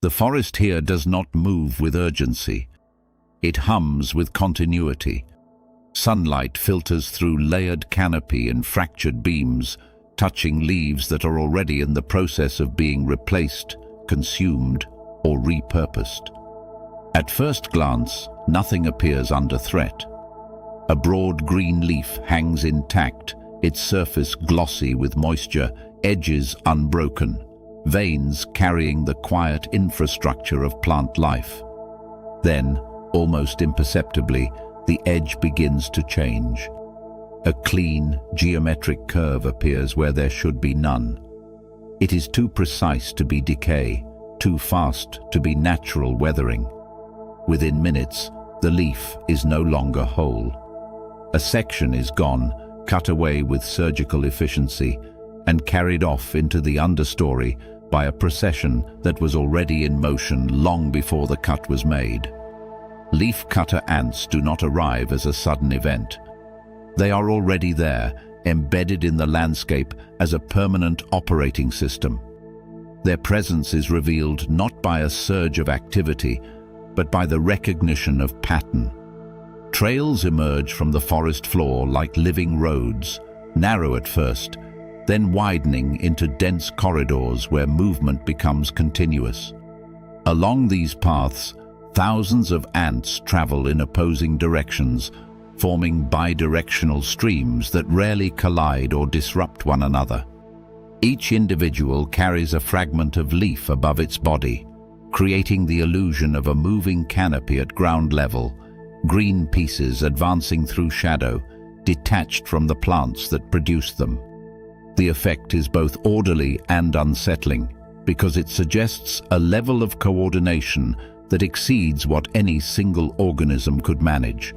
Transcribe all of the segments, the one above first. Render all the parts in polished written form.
The forest here does not move with urgency. It hums with continuity. Sunlight filters through layered canopy and fractured beams, touching leaves that are already in the process of being replaced, consumed, or repurposed. At first glance, nothing appears under threat. A broad green leaf hangs intact, its surface glossy with moisture, edges unbroken, veins carrying the quiet infrastructure of plant life. Then, almost imperceptibly, the edge begins to change. A clean, geometric curve appears where there should be none. It is too precise to be decay, too fast to be natural weathering. Within minutes, the leaf is no longer whole. A section is gone, cut away with surgical efficiency, and carried off into the understory by a procession that was already in motion long before the cut was made. Leaf-cutter ants do not arrive as a sudden event. They are already there, embedded in the landscape as a permanent operating system. Their presence is revealed not by a surge of activity, but by the recognition of pattern. Trails emerge from the forest floor like living roads, narrow at first, then widening into dense corridors where movement becomes continuous. Along these paths, thousands of ants travel in opposing directions, forming bidirectional streams that rarely collide or disrupt one another. Each individual carries a fragment of leaf above its body, creating the illusion of a moving canopy at ground level, green pieces advancing through shadow, detached from the plants that produce them. The effect is both orderly and unsettling, because it suggests a level of coordination that exceeds what any single organism could manage.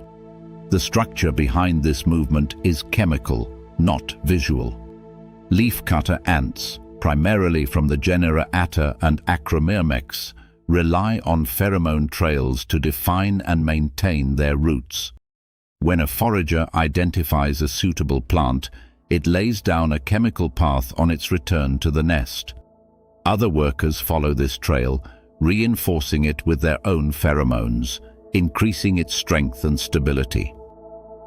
The structure behind this movement is chemical, not visual. Leafcutter ants, primarily from the genera Atta and Acromyrmex, rely on pheromone trails to define and maintain their routes. When a forager identifies a suitable plant, it lays down a chemical path on its return to the nest. Other workers follow this trail, reinforcing it with their own pheromones, increasing its strength and stability.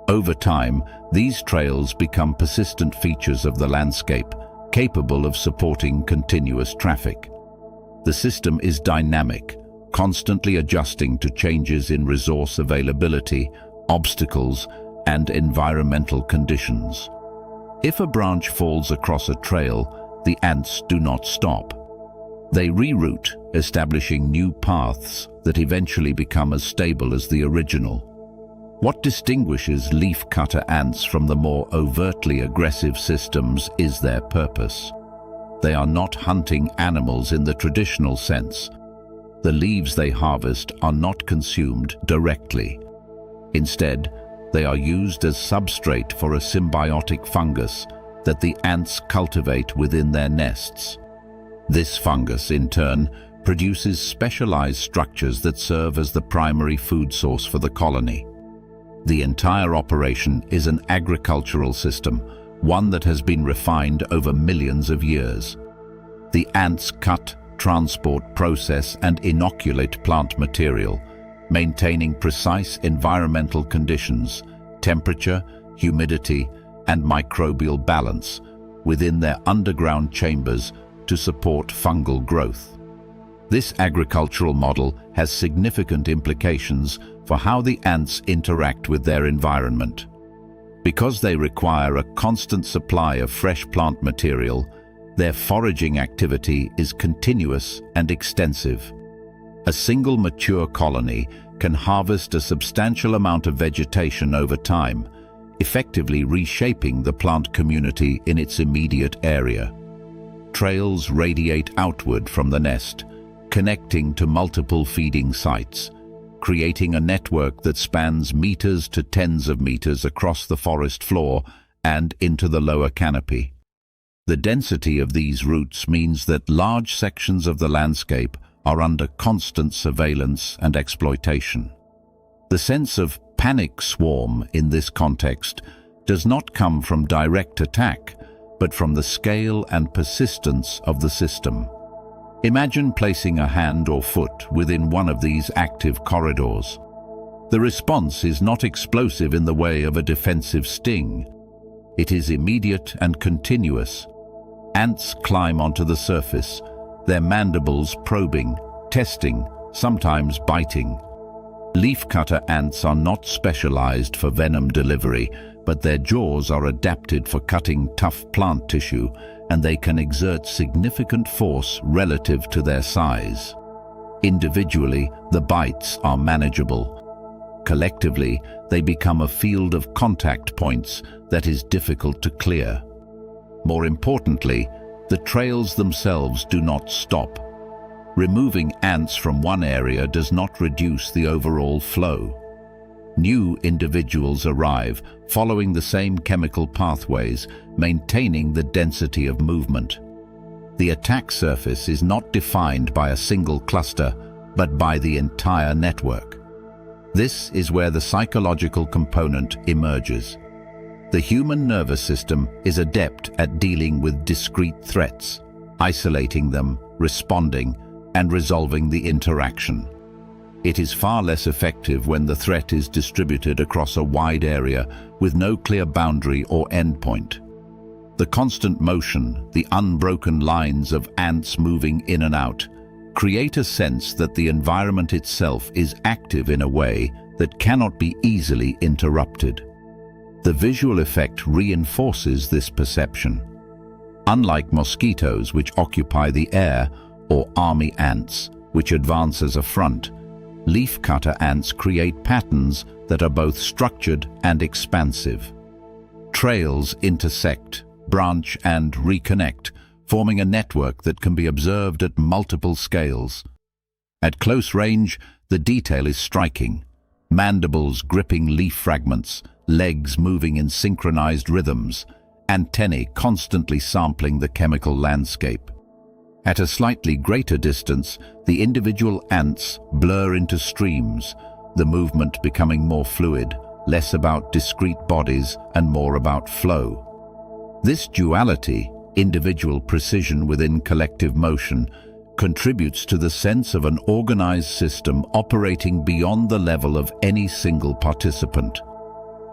Over time, these trails become persistent features of the landscape, capable of supporting continuous traffic. The system is dynamic, constantly adjusting to changes in resource availability, obstacles, and environmental conditions. If a branch falls across a trail, the ants do not stop. They reroute, establishing new paths that eventually become as stable as the original. What distinguishes leafcutter ants from the more overtly aggressive systems is their purpose. They are not hunting animals in the traditional sense. The leaves they harvest are not consumed directly. Instead, they are used as substrate for a symbiotic fungus that the ants cultivate within their nests. This fungus, in turn, produces specialized structures that serve as the primary food source for the colony. The entire operation is an agricultural system, one that has been refined over millions of years. The ants cut, transport, process, and inoculate plant material, maintaining precise environmental conditions, temperature, humidity, and microbial balance within their underground chambers to support fungal growth. This agricultural model has significant implications for how the ants interact with their environment. Because they require a constant supply of fresh plant material, their foraging activity is continuous and extensive. A single mature colony can harvest a substantial amount of vegetation over time, effectively reshaping the plant community in its immediate area. Trails radiate outward from the nest, connecting to multiple feeding sites, creating a network that spans meters to tens of meters across the forest floor and into the lower canopy. The density of these routes means that large sections of the landscape are under constant surveillance and exploitation. The sense of panic swarm in this context does not come from direct attack, but from the scale and persistence of the system. Imagine placing a hand or foot within one of these active corridors. The response is not explosive in the way of a defensive sting. It is immediate and continuous. Ants climb onto the surface, their mandibles probing, testing, sometimes biting. Leafcutter ants are not specialized for venom delivery, but their jaws are adapted for cutting tough plant tissue, and they can exert significant force relative to their size. Individually, the bites are manageable. Collectively, they become a field of contact points that is difficult to clear. More importantly, the trails themselves do not stop. Removing ants from one area does not reduce the overall flow. New individuals arrive, following the same chemical pathways, maintaining the density of movement. The attack surface is not defined by a single cluster, but by the entire network. This is where the psychological component emerges. The human nervous system is adept at dealing with discrete threats, isolating them, responding, and resolving the interaction. It is far less effective when the threat is distributed across a wide area with no clear boundary or endpoint. The constant motion, the unbroken lines of ants moving in and out, create a sense that the environment itself is active in a way that cannot be easily interrupted. The visual effect reinforces this perception. Unlike mosquitoes, which occupy the air, or army ants, which advance as a front, leafcutter ants create patterns that are both structured and expansive. Trails intersect, branch, and reconnect, forming a network that can be observed at multiple scales. At close range, the detail is striking. Mandibles gripping leaf fragments, legs moving in synchronized rhythms, antennae constantly sampling the chemical landscape. At a slightly greater distance, the individual ants blur into streams, the movement becoming more fluid, less about discrete bodies and more about flow. This duality, individual precision within collective motion, contributes to the sense of an organized system operating beyond the level of any single participant.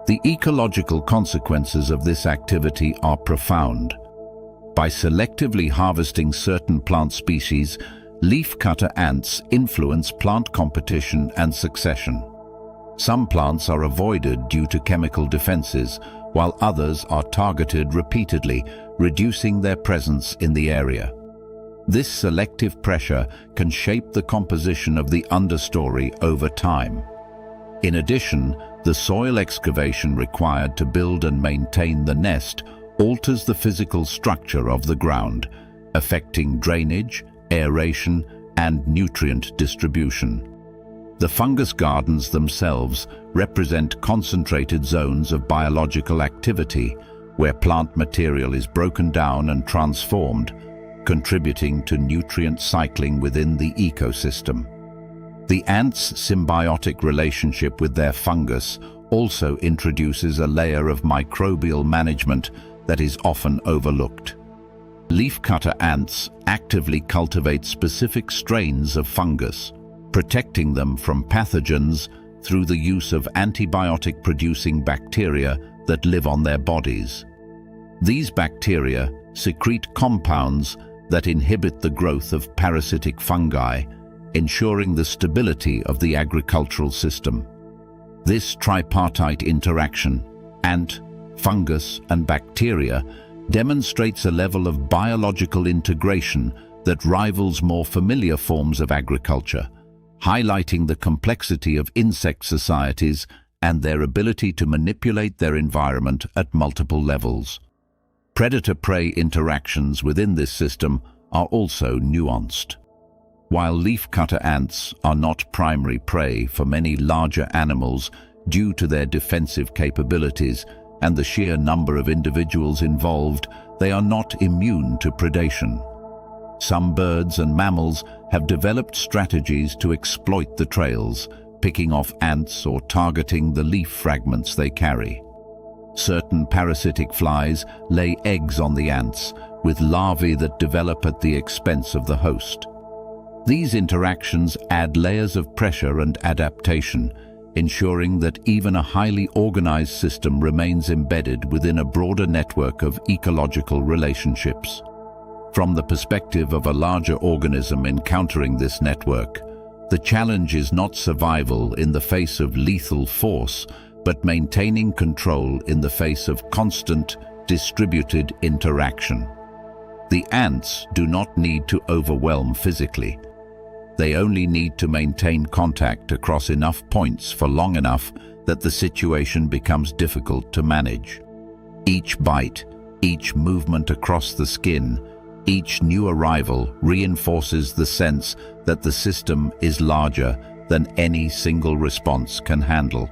The ecological consequences of this activity are profound. By selectively harvesting certain plant species, leafcutter ants influence plant competition and succession. Some plants are avoided due to chemical defenses, while others are targeted repeatedly, reducing their presence in the area. This selective pressure can shape the composition of the understory over time. In addition, the soil excavation required to build and maintain the nest alters the physical structure of the ground, affecting drainage, aeration, and nutrient distribution. The fungus gardens themselves represent concentrated zones of biological activity, where plant material is broken down and transformed, contributing to nutrient cycling within the ecosystem. The ants' symbiotic relationship with their fungus also introduces a layer of microbial management that is often overlooked. Leafcutter ants actively cultivate specific strains of fungus, protecting them from pathogens through the use of antibiotic-producing bacteria that live on their bodies. These bacteria secrete compounds that inhibit the growth of parasitic fungi, ensuring the stability of the agricultural system. This tripartite interaction, ant, fungus, and bacteria, demonstrates a level of biological integration that rivals more familiar forms of agriculture, highlighting the complexity of insect societies and their ability to manipulate their environment at multiple levels. Predator-prey interactions within this system are also nuanced. While leafcutter ants are not primary prey for many larger animals due to their defensive capabilities and the sheer number of individuals involved, they are not immune to predation. Some birds and mammals have developed strategies to exploit the trails, picking off ants or targeting the leaf fragments they carry. Certain parasitic flies lay eggs on the ants, with larvae that develop at the expense of the host. These interactions add layers of pressure and adaptation, ensuring that even a highly organized system remains embedded within a broader network of ecological relationships. From the perspective of a larger organism encountering this network, the challenge is not survival in the face of lethal force, but maintaining control in the face of constant, distributed interaction. The ants do not need to overwhelm physically. They only need to maintain contact across enough points for long enough that the situation becomes difficult to manage. Each bite, each movement across the skin, each new arrival reinforces the sense that the system is larger than any single response can handle.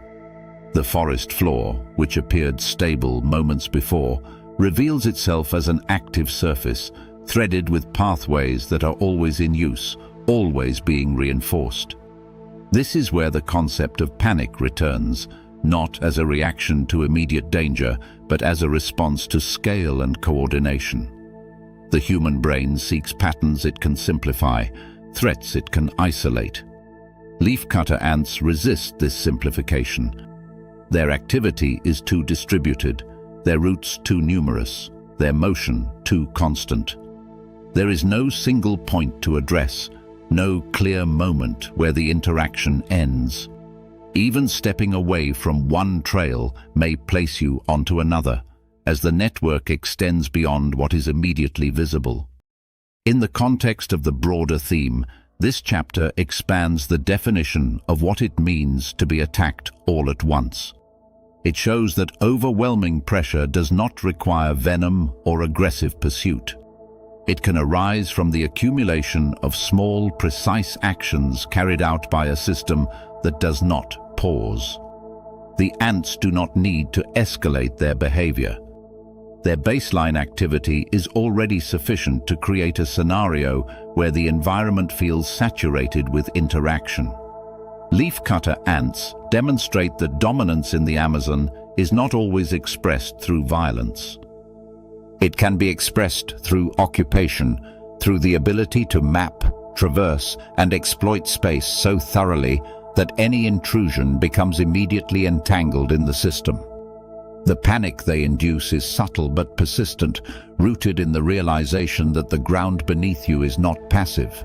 The forest floor, which appeared stable moments before, reveals itself as an active surface, threaded with pathways that are always in use, always being reinforced. This is where the concept of panic returns, not as a reaction to immediate danger, but as a response to scale and coordination. The human brain seeks patterns it can simplify, threats it can isolate. Leafcutter ants resist this simplification. Their activity is too distributed, their routes too numerous, their motion too constant. There is no single point to address, no clear moment where the interaction ends. Even stepping away from one trail may place you onto another, as the network extends beyond what is immediately visible. In the context of the broader theme, this chapter expands the definition of what it means to be attacked all at once. It shows that overwhelming pressure does not require venom or aggressive pursuit. It can arise from the accumulation of small, precise actions carried out by a system that does not pause. The ants do not need to escalate their behavior. Their baseline activity is already sufficient to create a scenario where the environment feels saturated with interaction. Leafcutter ants demonstrate that dominance in the Amazon is not always expressed through violence. It can be expressed through occupation, through the ability to map, traverse, and exploit space so thoroughly that any intrusion becomes immediately entangled in the system. The panic they induce is subtle but persistent, rooted in the realization that the ground beneath you is not passive.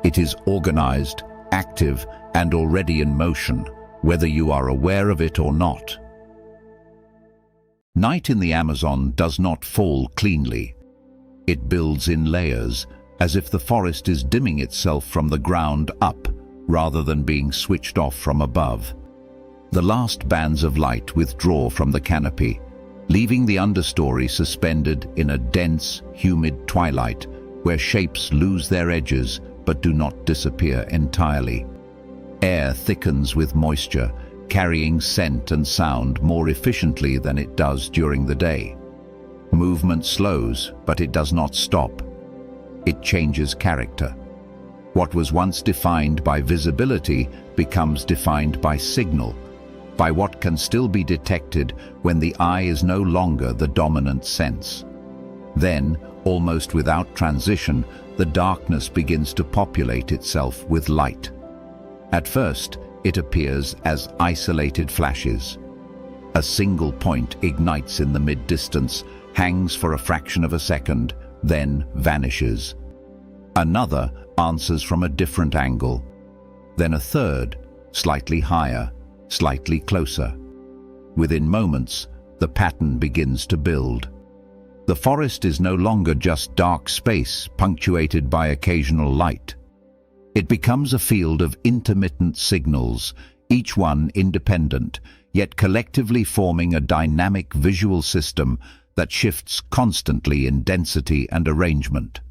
It is organized, active, and already in motion, whether you are aware of it or not. Night in the Amazon does not fall cleanly. It builds in layers, as if the forest is dimming itself from the ground up, rather than being switched off from above. The last bands of light withdraw from the canopy, leaving the understory suspended in a dense, humid twilight where shapes lose their edges but do not disappear entirely. Air thickens with moisture, carrying scent and sound more efficiently than it does during the day. Movement slows, but it does not stop. It changes character. What was once defined by visibility becomes defined by signal, by what can still be detected when the eye is no longer the dominant sense. Then, almost without transition, the darkness begins to populate itself with light. At first, it appears as isolated flashes. A single point ignites in the mid-distance, hangs for a fraction of a second, then vanishes. Another answers from a different angle. Then a third, slightly higher, slightly closer. Within moments, the pattern begins to build. The forest is no longer just dark space punctuated by occasional light. It becomes a field of intermittent signals, each one independent, yet collectively forming a dynamic visual system that shifts constantly in density and arrangement.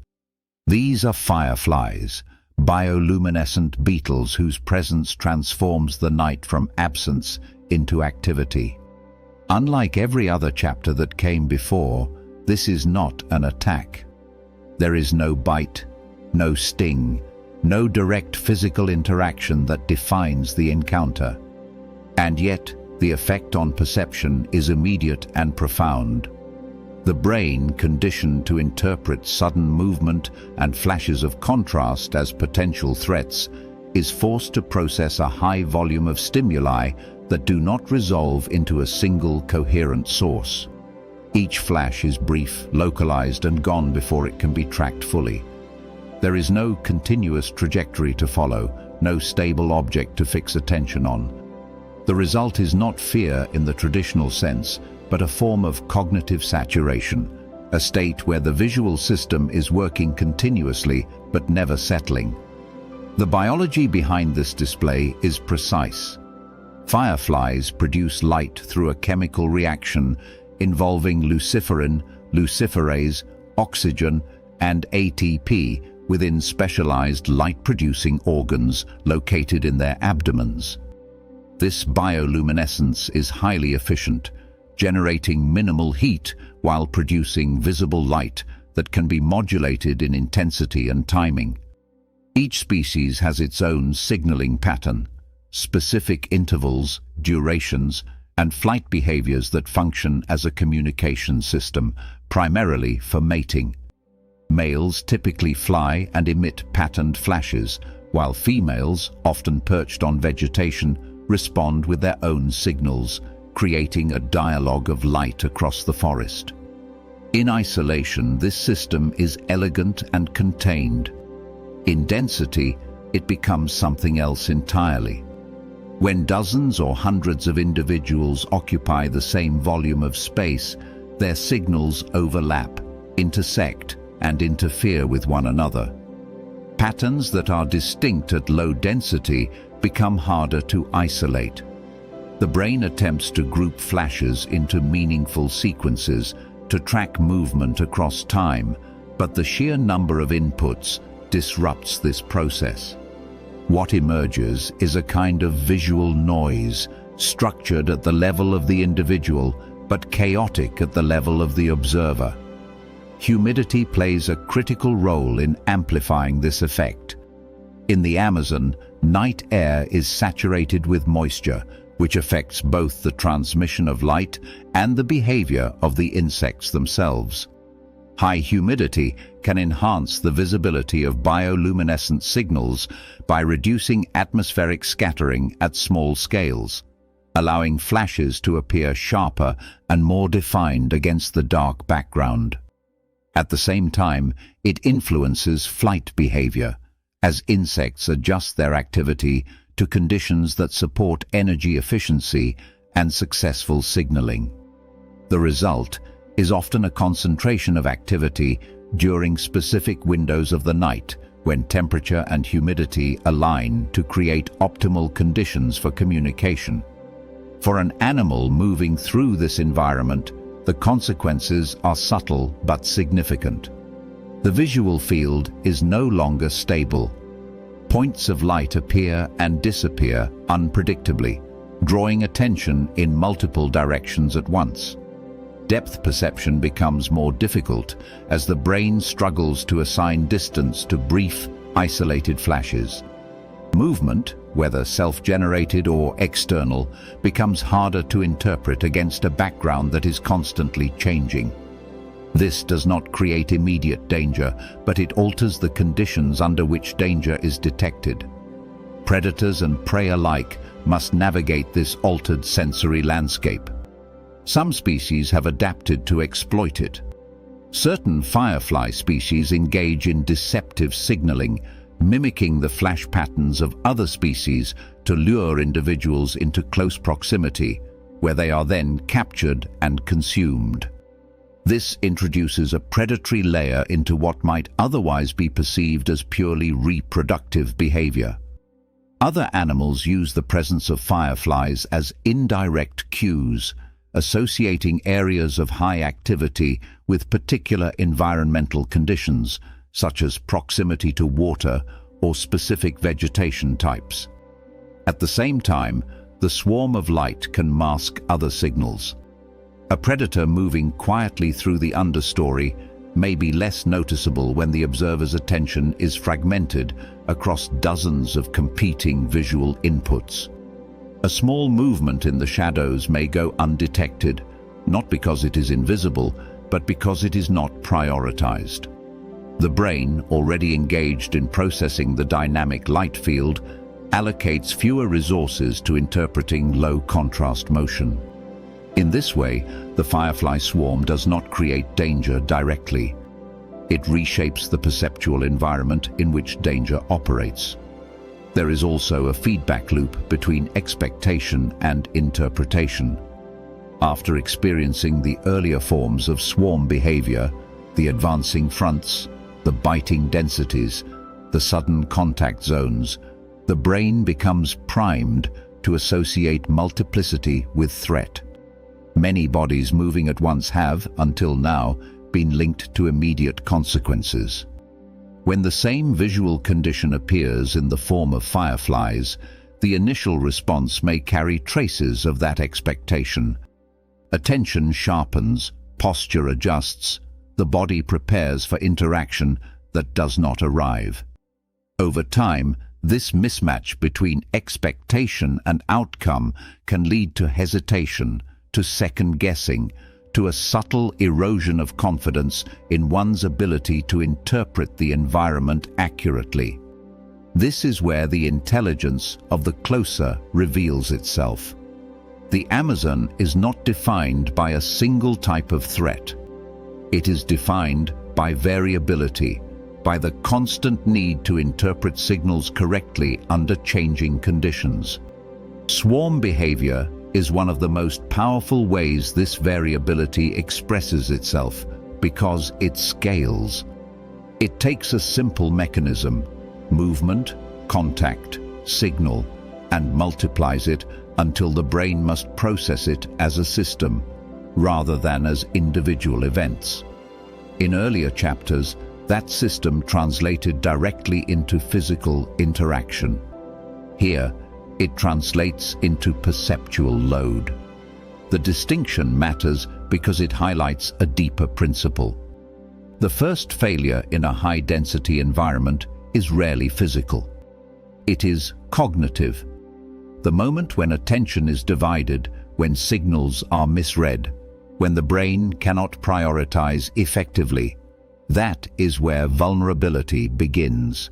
These are fireflies, bioluminescent beetles whose presence transforms the night from absence into activity. Unlike every other chapter that came before, this is not an attack. There is no bite, no sting, no direct physical interaction that defines the encounter. And yet, the effect on perception is immediate and profound. The brain, conditioned to interpret sudden movement and flashes of contrast as potential threats, is forced to process a high volume of stimuli that do not resolve into a single coherent source. Each flash is brief, localized, and gone before it can be tracked fully. There is no continuous trajectory to follow, no stable object to fix attention on. The result is not fear in the traditional sense, but a form of cognitive saturation, a state where the visual system is working continuously but never settling. The biology behind this display is precise. Fireflies produce light through a chemical reaction involving luciferin, luciferase, oxygen, and ATP within specialized light-producing organs located in their abdomens. This bioluminescence is highly efficient, generating minimal heat while producing visible light that can be modulated in intensity and timing. Each species has its own signaling pattern, specific intervals, durations, and flight behaviors that function as a communication system, primarily for mating. Males typically fly and emit patterned flashes, while females, often perched on vegetation, respond with their own signals, creating a dialogue of light across the forest. In isolation, this system is elegant and contained. In density, it becomes something else entirely. When dozens or hundreds of individuals occupy the same volume of space, their signals overlap, intersect, and interfere with one another. Patterns that are distinct at low density become harder to isolate. The brain attempts to group flashes into meaningful sequences to track movement across time, but the sheer number of inputs disrupts this process. What emerges is a kind of visual noise, structured at the level of the individual, but chaotic at the level of the observer. Humidity plays a critical role in amplifying this effect. In the Amazon, night air is saturated with moisture, which affects both the transmission of light and the behavior of the insects themselves. High humidity can enhance the visibility of bioluminescent signals by reducing atmospheric scattering at small scales, allowing flashes to appear sharper and more defined against the dark background. At the same time, it influences flight behavior, as insects adjust their activity to conditions that support energy efficiency and successful signaling. The result is often a concentration of activity during specific windows of the night when temperature and humidity align to create optimal conditions for communication. For an animal moving through this environment, the consequences are subtle but significant. The visual field is no longer stable. Points of light appear and disappear unpredictably, drawing attention in multiple directions at once. Depth perception becomes more difficult as the brain struggles to assign distance to brief, isolated flashes. Movement, whether self-generated or external, becomes harder to interpret against a background that is constantly changing. This does not create immediate danger, but it alters the conditions under which danger is detected. Predators and prey alike must navigate this altered sensory landscape. Some species have adapted to exploit it. Certain firefly species engage in deceptive signaling, mimicking the flash patterns of other species to lure individuals into close proximity, where they are then captured and consumed. This introduces a predatory layer into what might otherwise be perceived as purely reproductive behavior. Other animals use the presence of fireflies as indirect cues, associating areas of high activity with particular environmental conditions, such as proximity to water or specific vegetation types. At the same time, the swarm of light can mask other signals. A predator moving quietly through the understory may be less noticeable when the observer's attention is fragmented across dozens of competing visual inputs. A small movement in the shadows may go undetected, not because it is invisible, but because it is not prioritized. The brain, already engaged in processing the dynamic light field, allocates fewer resources to interpreting low-contrast motion. In this way, the firefly swarm does not create danger directly. It reshapes the perceptual environment in which danger operates. There is also a feedback loop between expectation and interpretation. After experiencing the earlier forms of swarm behavior, the advancing fronts, the biting densities, the sudden contact zones, the brain becomes primed to associate multiplicity with threat. Many bodies moving at once have, until now, been linked to immediate consequences. When the same visual condition appears in the form of fireflies, the initial response may carry traces of that expectation. Attention sharpens, posture adjusts, the body prepares for interaction that does not arrive. Over time, this mismatch between expectation and outcome can lead to hesitation, to second-guessing, to a subtle erosion of confidence in one's ability to interpret the environment accurately. This is where the intelligence of the closer reveals itself. The Amazon is not defined by a single type of threat. It is defined by variability, by the constant need to interpret signals correctly under changing conditions. Swarm behavior is one of the most powerful ways this variability expresses itself because it scales. It takes a simple mechanism, movement, contact, signal, and multiplies it until the brain must process it as a system, rather than as individual events. In earlier chapters, that system translated directly into physical interaction. Here, it translates into perceptual load. The distinction matters because it highlights a deeper principle. The first failure in a high-density environment is rarely physical. It is cognitive. The moment when attention is divided, when signals are misread, when the brain cannot prioritize effectively, that is where vulnerability begins.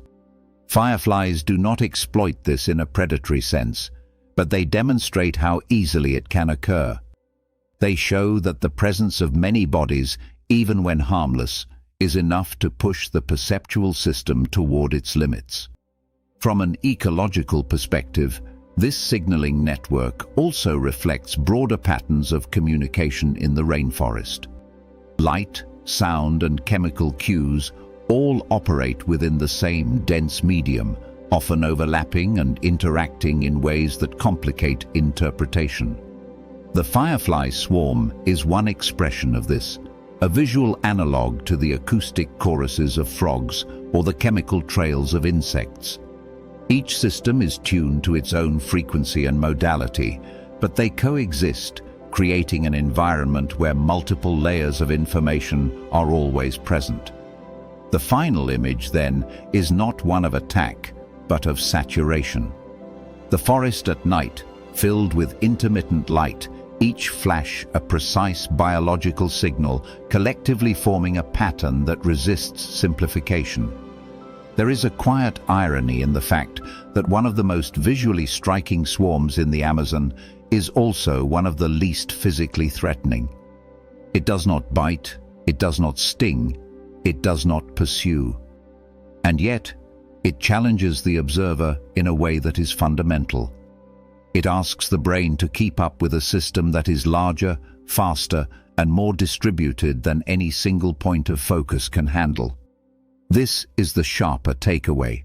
Fireflies do not exploit this in a predatory sense, but they demonstrate how easily it can occur. They show that the presence of many bodies, even when harmless, is enough to push the perceptual system toward its limits. From an ecological perspective, this signaling network also reflects broader patterns of communication in the rainforest. Light, sound, and chemical cues all operate within the same dense medium, often overlapping and interacting in ways that complicate interpretation. The firefly swarm is one expression of this, a visual analog to the acoustic choruses of frogs or the chemical trails of insects. Each system is tuned to its own frequency and modality, but they coexist, creating an environment where multiple layers of information are always present. The final image, then, is not one of attack, but of saturation. The forest at night, filled with intermittent light, each flash a precise biological signal, collectively forming a pattern that resists simplification. There is a quiet irony in the fact that one of the most visually striking swarms in the Amazon is also one of the least physically threatening. It does not bite, it does not sting, it does not pursue. And yet, it challenges the observer in a way that is fundamental. It asks the brain to keep up with a system that is larger, faster, and more distributed than any single point of focus can handle. This is the sharper takeaway.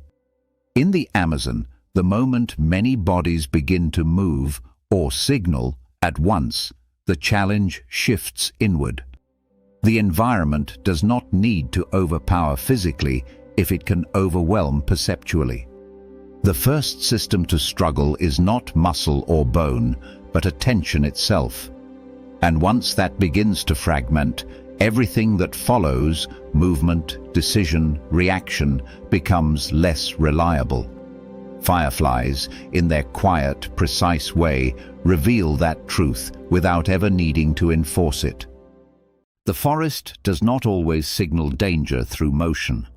In the Amazon, the moment many bodies begin to move or signal at once, the challenge shifts inward. The environment does not need to overpower physically if it can overwhelm perceptually. The first system to struggle is not muscle or bone, but attention itself. And once that begins to fragment, everything that follows, movement, decision, reaction, becomes less reliable. Fireflies, in their quiet, precise way, reveal that truth without ever needing to enforce it. The forest does not always signal danger through motion.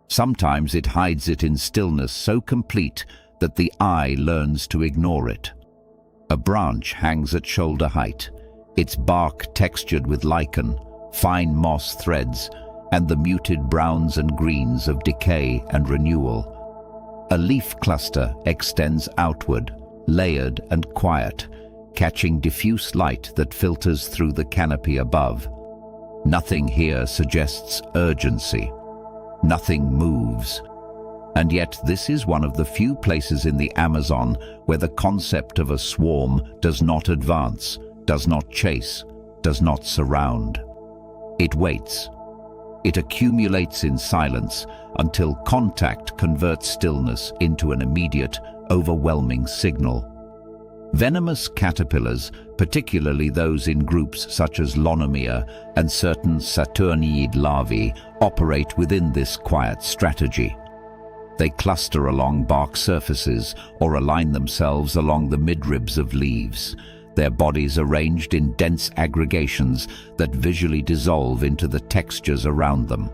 Sometimes it hides it in stillness so complete that the eye learns to ignore it. A branch hangs at shoulder height, its bark textured with lichen, fine moss threads, and the muted browns and greens of decay and renewal. A leaf cluster extends outward, layered and quiet, catching diffuse light that filters through the canopy above. Nothing here suggests urgency. Nothing moves. And yet this is one of the few places in the Amazon where the concept of a swarm does not advance, does not chase, does not surround. It waits. It accumulates in silence until contact converts stillness into an immediate, overwhelming signal. Venomous caterpillars, particularly those in groups such as Lonomia and certain Saturniid larvae, operate within this quiet strategy. They cluster along bark surfaces or align themselves along the midribs of leaves, their bodies arranged in dense aggregations that visually dissolve into the textures around them.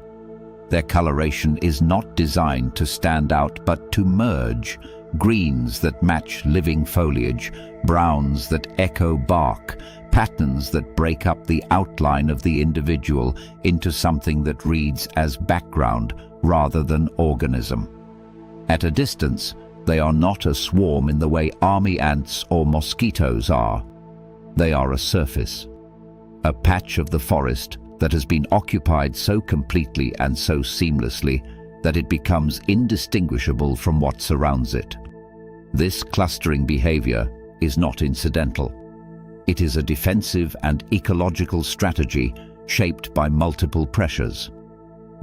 Their coloration is not designed to stand out but to merge, greens that match living foliage, browns that echo bark, patterns that break up the outline of the individual into something that reads as background rather than organism. At a distance, they are not a swarm in the way army ants or mosquitoes are. They are a surface, a patch of the forest that has been occupied so completely and so seamlessly that it becomes indistinguishable from what surrounds it. This clustering behavior is not incidental. It is a defensive and ecological strategy shaped by multiple pressures.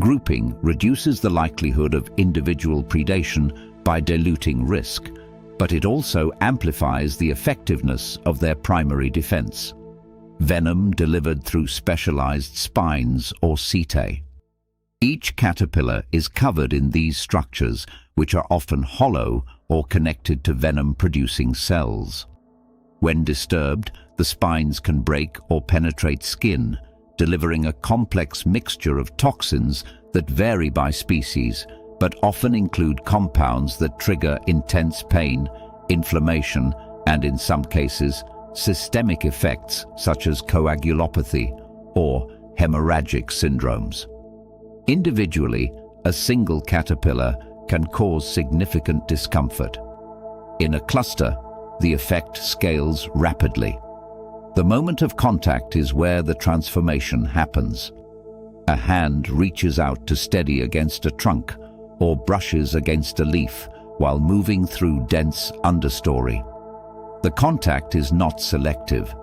Grouping reduces the likelihood of individual predation by diluting risk, but it also amplifies the effectiveness of their primary defense. Venom delivered through specialized spines or setae. Each caterpillar is covered in these structures, which are often hollow or connected to venom-producing cells. When disturbed, the spines can break or penetrate skin, delivering a complex mixture of toxins that vary by species, but often include compounds that trigger intense pain, inflammation, and in some cases, systemic effects such as coagulopathy or hemorrhagic syndromes. Individually, a single caterpillar can cause significant discomfort. In a cluster, the effect scales rapidly. The moment of contact is where the transformation happens. A hand reaches out to steady against a trunk or brushes against a leaf while moving through dense understory. The contact is not selective.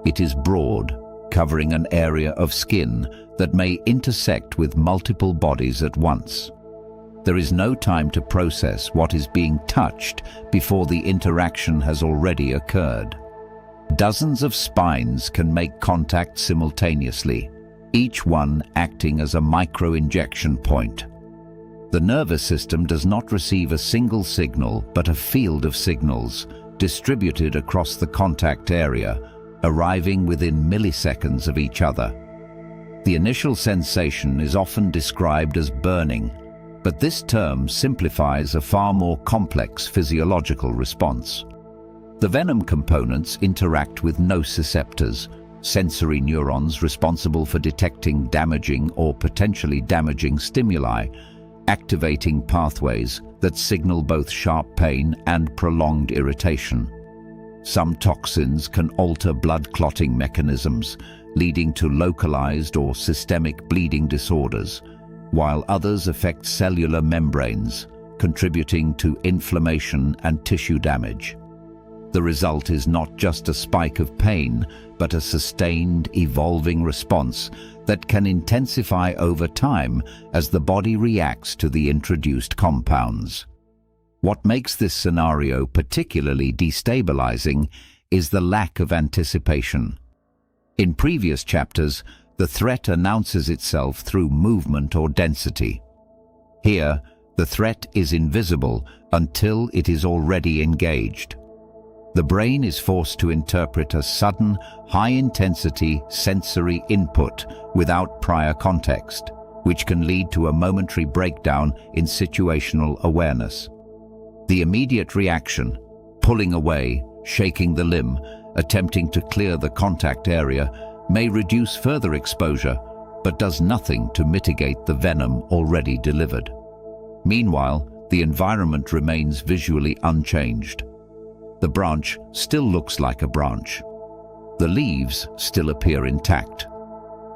It is broad, covering an area of skin that may intersect with multiple bodies at once. There is no time to process what is being touched before the interaction has already occurred. Dozens of spines can make contact simultaneously, each one acting as a micro-injection point. The nervous system does not receive a single signal but a field of signals distributed across the contact area, arriving within milliseconds of each other. The initial sensation is often described as burning, but this term simplifies a far more complex physiological response. The venom components interact with nociceptors, sensory neurons responsible for detecting damaging or potentially damaging stimuli, activating pathways that signal both sharp pain and prolonged irritation. Some toxins can alter blood clotting mechanisms, leading to localized or systemic bleeding disorders, while others affect cellular membranes, contributing to inflammation and tissue damage. The result is not just a spike of pain, but a sustained, evolving response that can intensify over time as the body reacts to the introduced compounds. What makes this scenario particularly destabilizing is the lack of anticipation. In previous chapters, the threat announces itself through movement or density. Here, the threat is invisible until it is already engaged. The brain is forced to interpret a sudden, high-intensity sensory input without prior context, which can lead to a momentary breakdown in situational awareness. The immediate reaction, pulling away, shaking the limb, attempting to clear the contact area, may reduce further exposure, but does nothing to mitigate the venom already delivered. Meanwhile, the environment remains visually unchanged. The branch still looks like a branch. The leaves still appear intact.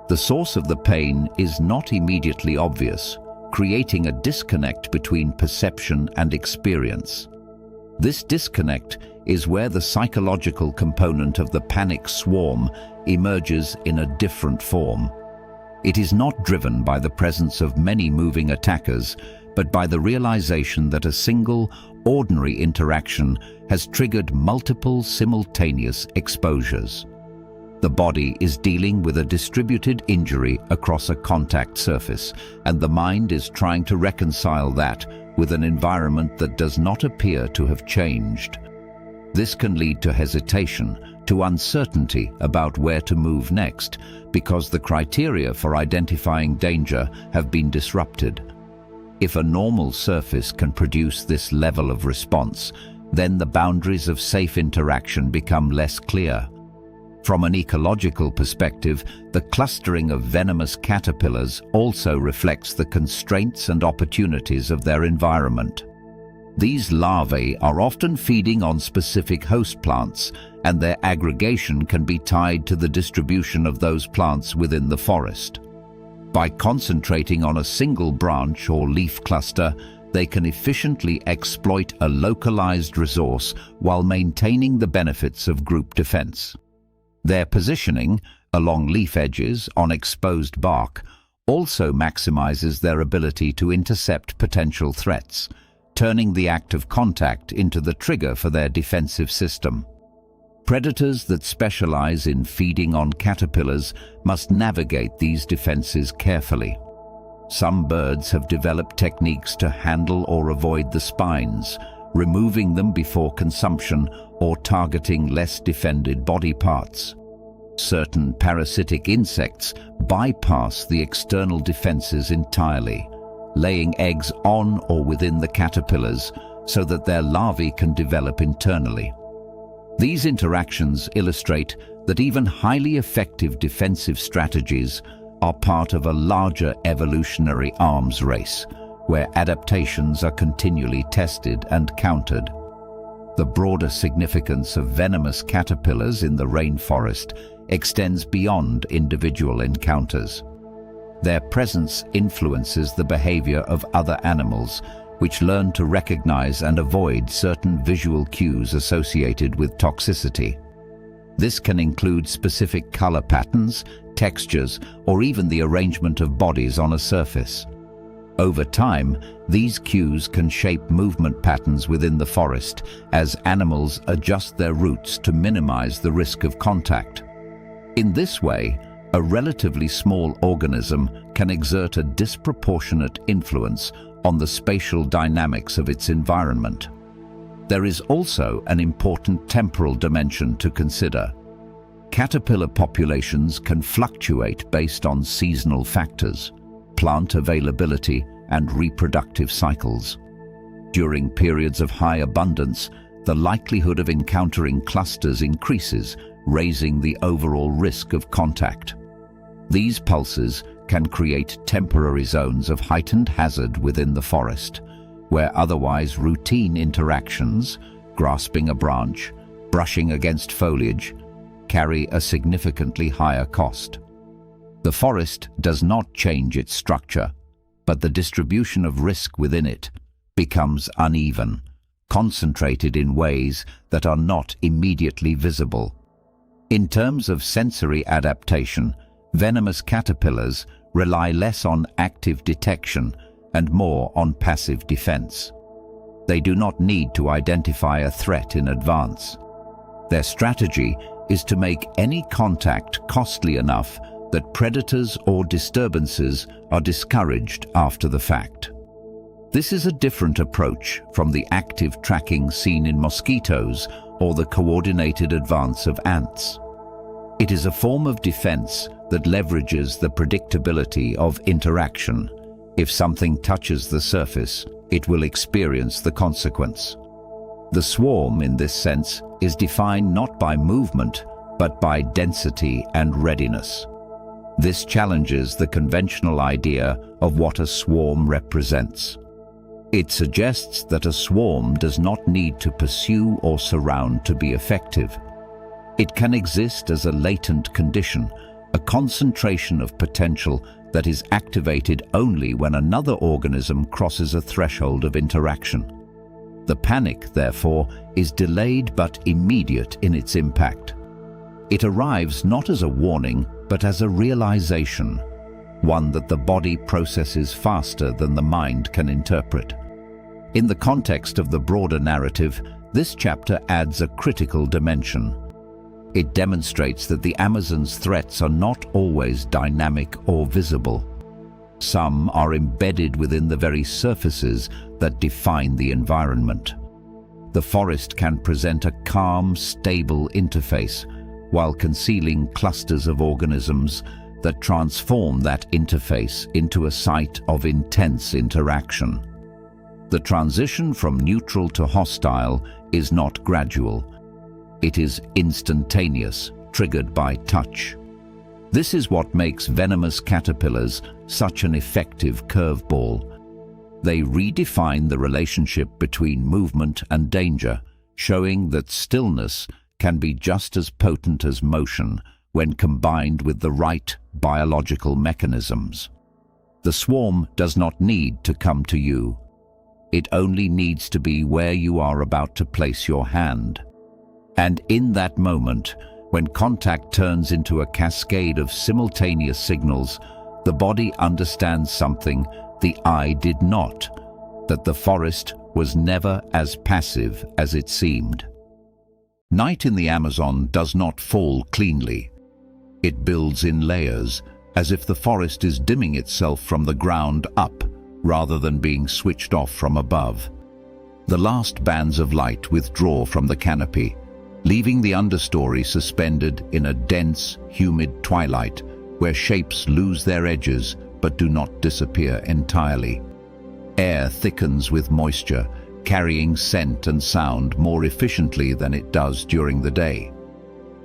The source of the pain is not immediately obvious, creating a disconnect between perception and experience. This disconnect is where the psychological component of the panic swarm emerges in a different form. It is not driven by the presence of many moving attackers, but by the realization that a single, ordinary interaction has triggered multiple simultaneous exposures. The body is dealing with a distributed injury across a contact surface, and the mind is trying to reconcile that with an environment that does not appear to have changed. This can lead to hesitation, to uncertainty about where to move next, because the criteria for identifying danger have been disrupted. If a normal surface can produce this level of response, then the boundaries of safe interaction become less clear. From an ecological perspective, the clustering of venomous caterpillars also reflects the constraints and opportunities of their environment. These larvae are often feeding on specific host plants, and their aggregation can be tied to the distribution of those plants within the forest. By concentrating on a single branch or leaf cluster, they can efficiently exploit a localized resource while maintaining the benefits of group defense. Their positioning, along leaf edges on exposed bark, also maximizes their ability to intercept potential threats, turning the act of contact into the trigger for their defensive system. Predators that specialize in feeding on caterpillars must navigate these defenses carefully. Some birds have developed techniques to handle or avoid the spines, removing them before consumption or targeting less defended body parts. Certain parasitic insects bypass the external defenses entirely, laying eggs on or within the caterpillars so that their larvae can develop internally. These interactions illustrate that even highly effective defensive strategies are part of a larger evolutionary arms race, where adaptations are continually tested and countered. The broader significance of venomous caterpillars in the rainforest extends beyond individual encounters. Their presence influences the behavior of other animals, which learn to recognize and avoid certain visual cues associated with toxicity. This can include specific color patterns, textures, or even the arrangement of bodies on a surface. Over time, these cues can shape movement patterns within the forest as animals adjust their routes to minimize the risk of contact. In this way, a relatively small organism can exert a disproportionate influence on the spatial dynamics of its environment. There is also an important temporal dimension to consider. Caterpillar populations can fluctuate based on seasonal factors, plant availability, and reproductive cycles. During periods of high abundance, the likelihood of encountering clusters increases, raising the overall risk of contact. These pulses can create temporary zones of heightened hazard within the forest, where otherwise routine interactions, grasping a branch, brushing against foliage, carry a significantly higher cost. The forest does not change its structure, but the distribution of risk within it becomes uneven, concentrated in ways that are not immediately visible. In terms of sensory adaptation, venomous caterpillars rely less on active detection and more on passive defense. They do not need to identify a threat in advance. Their strategy is to make any contact costly enough that predators or disturbances are discouraged after the fact. This is a different approach from the active tracking seen in mosquitoes or the coordinated advance of ants. It is a form of defense that leverages the predictability of interaction. If something touches the surface, it will experience the consequence. The swarm, in this sense, is defined not by movement, but by density and readiness. This challenges the conventional idea of what a swarm represents. It suggests that a swarm does not need to pursue or surround to be effective. It can exist as a latent condition, a concentration of potential that is activated only when another organism crosses a threshold of interaction. The panic, therefore, is delayed but immediate in its impact. It arrives not as a warning, but as a realization, one that the body processes faster than the mind can interpret. In the context of the broader narrative, this chapter adds a critical dimension. It demonstrates that the Amazon's threats are not always dynamic or visible. Some are embedded within the very surfaces that define the environment. The forest can present a calm, stable interface, while concealing clusters of organisms that transform that interface into a site of intense interaction. The transition from neutral to hostile is not gradual. It is instantaneous, triggered by touch. This is what makes venomous caterpillars such an effective curveball. They redefine the relationship between movement and danger, showing that stillness can be just as potent as motion when combined with the right biological mechanisms. The swarm does not need to come to you. It only needs to be where you are about to place your hand. And in that moment, when contact turns into a cascade of simultaneous signals, the body understands something the eye did not, that the forest was never as passive as it seemed. Night in the Amazon does not fall cleanly. It builds in layers, as if the forest is dimming itself from the ground up, rather than being switched off from above. The last bands of light withdraw from the canopy, leaving the understory suspended in a dense, humid twilight where shapes lose their edges but do not disappear entirely. Air thickens with moisture, carrying scent and sound more efficiently than it does during the day.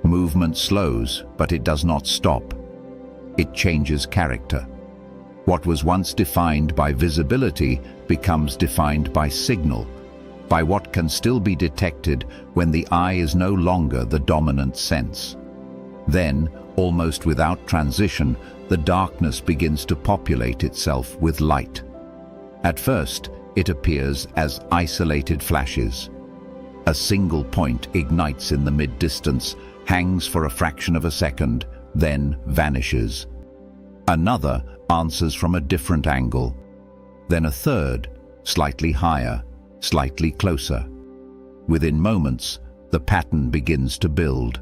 Movement slows, but it does not stop. It changes character. What was once defined by visibility becomes defined by signal, by what can still be detected when the eye is no longer the dominant sense. Then, almost without transition, the darkness begins to populate itself with light. At first, it appears as isolated flashes. A single point ignites in the mid-distance, hangs for a fraction of a second, then vanishes. Another answers from a different angle. Then a third, slightly higher, slightly closer. Within moments, the pattern begins to build.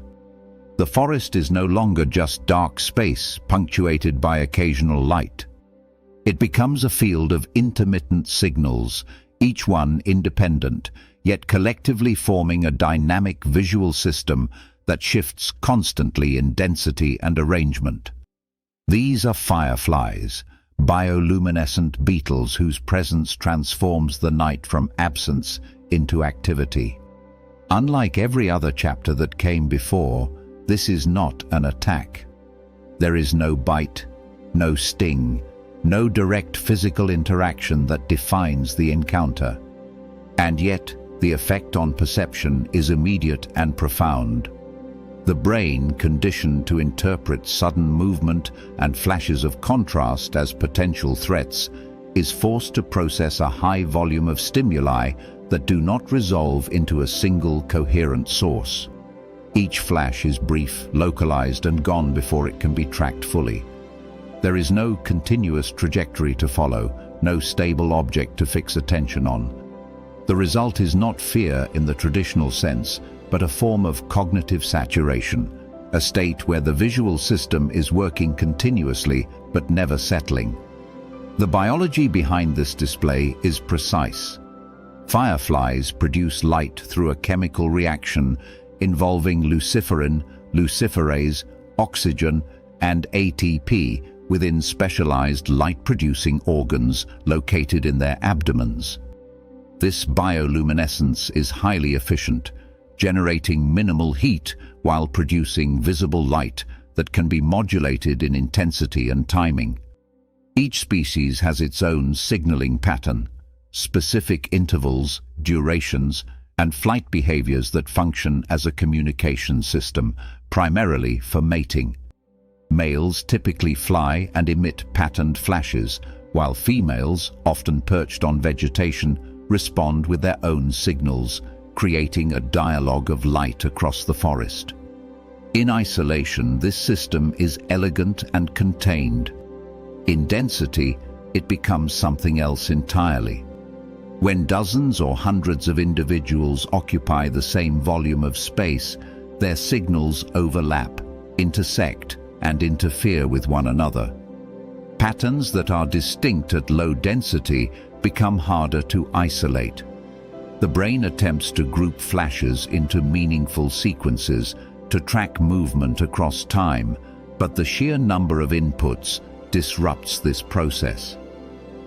The forest is no longer just dark space punctuated by occasional light. It becomes a field of intermittent signals, each one independent, yet collectively forming a dynamic visual system that shifts constantly in density and arrangement. These are fireflies, bioluminescent beetles whose presence transforms the night from absence into activity. Unlike every other chapter that came before, this is not an attack. There is no bite, no sting, no direct physical interaction that defines the encounter. And yet, the effect on perception is immediate and profound. The brain, conditioned to interpret sudden movement and flashes of contrast as potential threats, is forced to process a high volume of stimuli that do not resolve into a single coherent source. Each flash is brief, localized, and gone before it can be tracked fully. There is no continuous trajectory to follow, no stable object to fix attention on. The result is not fear in the traditional sense, but a form of cognitive saturation, a state where the visual system is working continuously but never settling. The biology behind this display is precise. Fireflies produce light through a chemical reaction involving luciferin, luciferase, oxygen, and ATP within specialized light-producing organs located in their abdomens. This bioluminescence is highly efficient, generating minimal heat while producing visible light that can be modulated in intensity and timing. Each species has its own signaling pattern, specific intervals, durations, and flight behaviors that function as a communication system, primarily for mating. Males typically fly and emit patterned flashes, while females, often perched on vegetation, respond with their own signals, creating a dialogue of light across the forest. In isolation, this system is elegant and contained. In density, it becomes something else entirely. When dozens or hundreds of individuals occupy the same volume of space, their signals overlap, intersect, and interfere with one another. Patterns that are distinct at low density become harder to isolate. The brain attempts to group flashes into meaningful sequences to track movement across time, but the sheer number of inputs disrupts this process.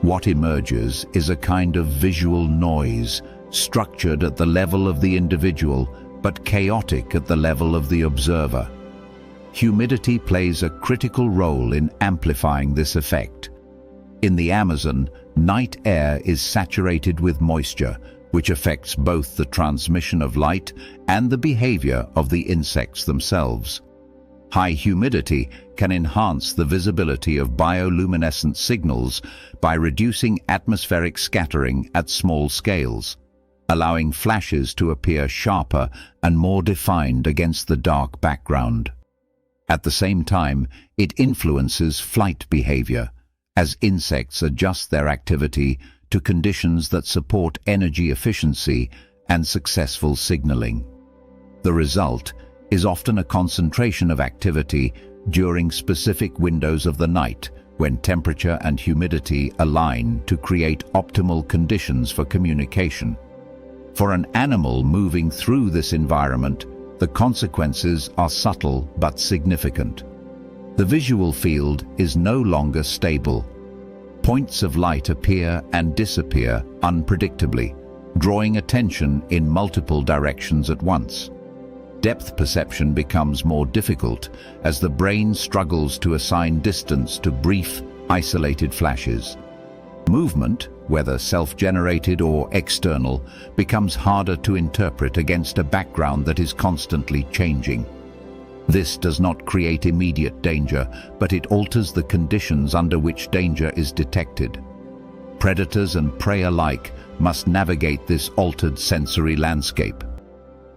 What emerges is a kind of visual noise, structured at the level of the individual, but chaotic at the level of the observer. Humidity plays a critical role in amplifying this effect. In the Amazon, night air is saturated with moisture, which affects both the transmission of light and the behavior of the insects themselves. High humidity can enhance the visibility of bioluminescent signals by reducing atmospheric scattering at small scales, allowing flashes to appear sharper and more defined against the dark background. At the same time, it influences flight behavior, as insects adjust their activity to conditions that support energy efficiency and successful signaling. The result is often a concentration of activity during specific windows of the night when temperature and humidity align to create optimal conditions for communication. For an animal moving through this environment, the consequences are subtle but significant. The visual field is no longer stable. Points of light appear and disappear unpredictably, drawing attention in multiple directions at once. Depth perception becomes more difficult as the brain struggles to assign distance to brief, isolated flashes. Movement, whether self-generated or external, becomes harder to interpret against a background that is constantly changing. This does not create immediate danger, but it alters the conditions under which danger is detected. Predators and prey alike must navigate this altered sensory landscape.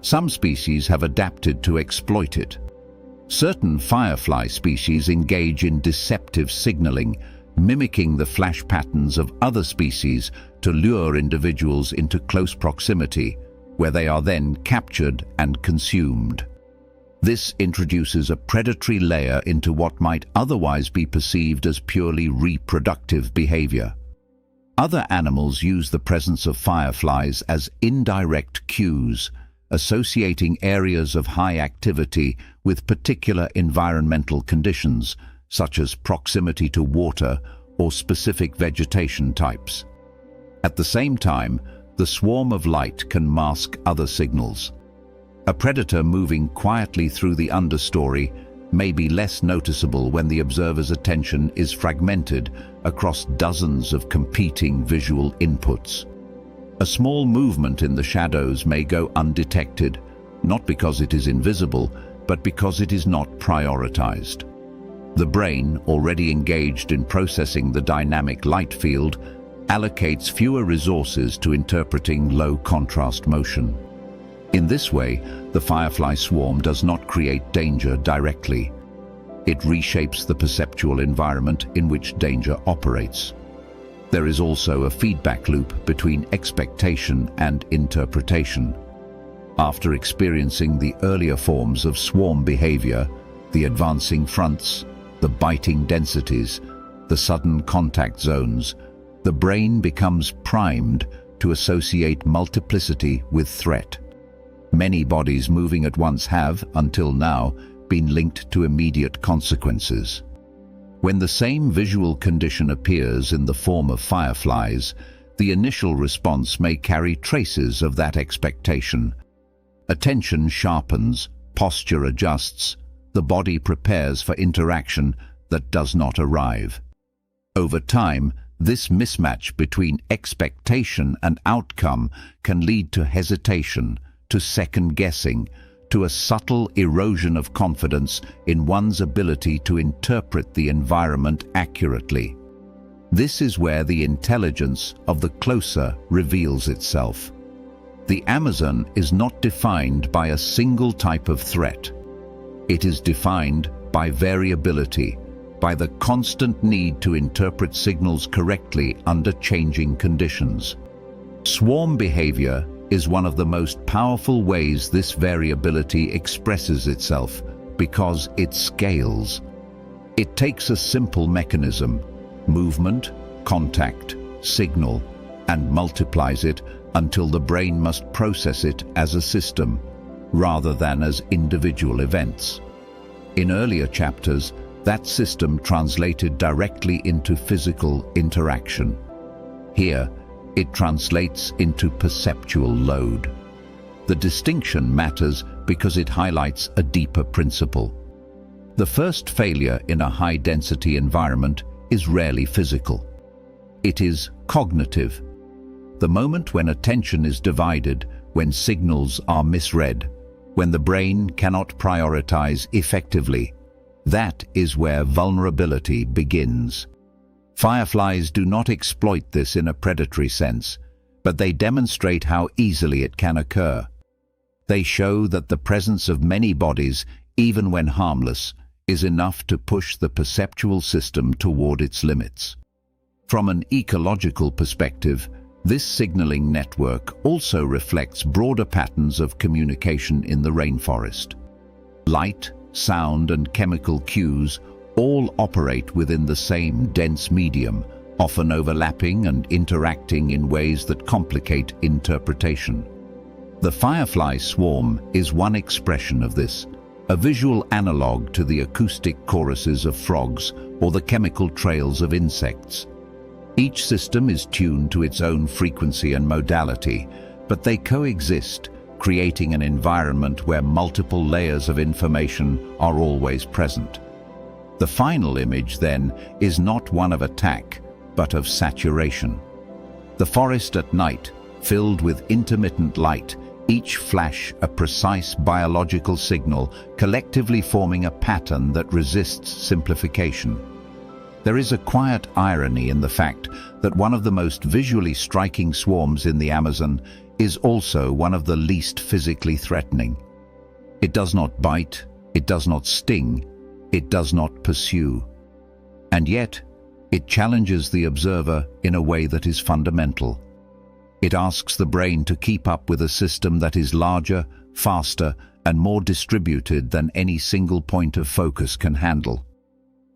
Some species have adapted to exploit it. Certain firefly species engage in deceptive signaling, mimicking the flash patterns of other species to lure individuals into close proximity, where they are then captured and consumed. This introduces a predatory layer into what might otherwise be perceived as purely reproductive behavior. Other animals use the presence of fireflies as indirect cues, associating areas of high activity with particular environmental conditions, such as proximity to water or specific vegetation types. At the same time, the swarm of light can mask other signals. A predator moving quietly through the understory may be less noticeable when the observer's attention is fragmented across dozens of competing visual inputs. A small movement in the shadows may go undetected, not because it is invisible, but because it is not prioritized. The brain, already engaged in processing the dynamic light field, allocates fewer resources to interpreting low-contrast motion. In this way, the firefly swarm does not create danger directly. It reshapes the perceptual environment in which danger operates. There is also a feedback loop between expectation and interpretation. After experiencing the earlier forms of swarm behavior, the advancing fronts, the biting densities, the sudden contact zones, the brain becomes primed to associate multiplicity with threat. Many bodies moving at once have, until now, been linked to immediate consequences. When the same visual condition appears in the form of fireflies, the initial response may carry traces of that expectation. Attention sharpens, posture adjusts, the body prepares for interaction that does not arrive. Over time, this mismatch between expectation and outcome can lead to hesitation, to second-guessing, to a subtle erosion of confidence in one's ability to interpret the environment accurately. This is where the intelligence of the closer reveals itself. The Amazon is not defined by a single type of threat. It is defined by variability, by the constant need to interpret signals correctly under changing conditions. Swarm behavior is one of the most powerful ways this variability expresses itself because it scales. It takes a simple mechanism, movement, contact, signal, and multiplies it until the brain must process it as a system, rather than as individual events. In earlier chapters, that system translated directly into physical interaction. Here, it translates into perceptual load. The distinction matters because it highlights a deeper principle. The first failure in a high-density environment is rarely physical. It is cognitive. The moment when attention is divided, when signals are misread, when the brain cannot prioritize effectively, that is where vulnerability begins. Fireflies do not exploit this in a predatory sense, but they demonstrate how easily it can occur. They show that the presence of many bodies, even when harmless, is enough to push the perceptual system toward its limits. From an ecological perspective, this signaling network also reflects broader patterns of communication in the rainforest. Light, sound, and chemical cues all operate within the same dense medium, often overlapping and interacting in ways that complicate interpretation. The firefly swarm is one expression of this, a visual analog to the acoustic choruses of frogs or the chemical trails of insects. Each system is tuned to its own frequency and modality, but they coexist, creating an environment where multiple layers of information are always present. The final image, then, is not one of attack, but of saturation. The forest at night, filled with intermittent light, each flash a precise biological signal, collectively forming a pattern that resists simplification. There is a quiet irony in the fact that one of the most visually striking swarms in the Amazon is also one of the least physically threatening. It does not bite, it does not sting, it does not pursue. And yet, it challenges the observer in a way that is fundamental. It asks the brain to keep up with a system that is larger, faster, and more distributed than any single point of focus can handle.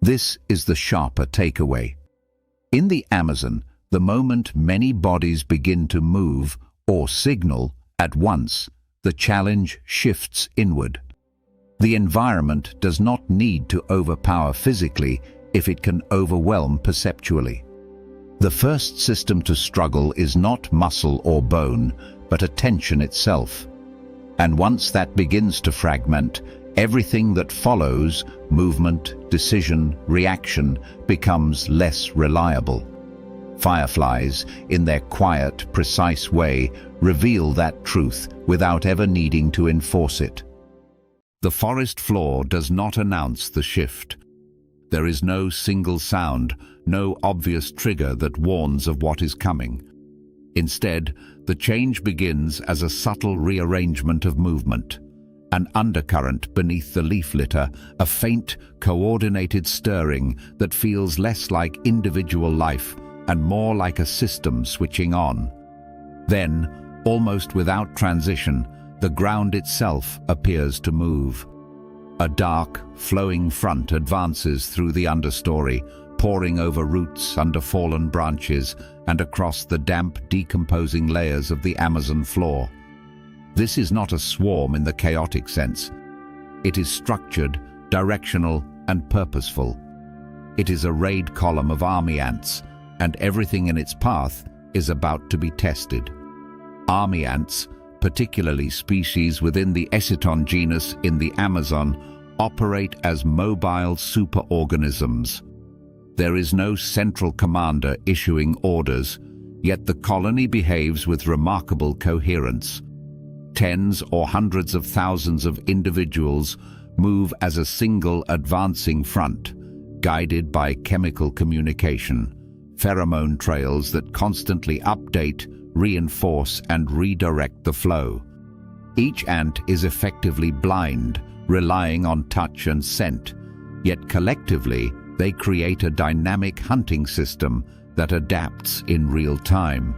This is the sharper takeaway. In the Amazon, the moment many bodies begin to move or signal at once, the challenge shifts inward. The environment does not need to overpower physically if it can overwhelm perceptually. The first system to struggle is not muscle or bone, but attention itself. And once that begins to fragment, everything that follows, movement, decision, reaction, becomes less reliable. Fireflies, in their quiet, precise way, reveal that truth without ever needing to enforce it. The forest floor does not announce the shift. There is no single sound, no obvious trigger that warns of what is coming. Instead, the change begins as a subtle rearrangement of movement. An undercurrent beneath the leaf litter, a faint, coordinated stirring that feels less like individual life and more like a system switching on. Then, almost without transition, the ground itself appears to move. A dark, flowing front advances through the understory, pouring over roots, under fallen branches, and across the damp, decomposing layers of the Amazon floor. This is not a swarm in the chaotic sense. It is structured, directional, and purposeful. It is a raid column of army ants, and everything in its path is about to be tested. Army ants, particularly species within the Eciton genus in the Amazon, operate as mobile superorganisms. There is no central commander issuing orders, yet the colony behaves with remarkable coherence. Tens or hundreds of thousands of individuals move as a single advancing front, guided by chemical communication, pheromone trails that constantly update, reinforce, and redirect the flow. Each ant is effectively blind, relying on touch and scent, yet collectively they create a dynamic hunting system that adapts in real time.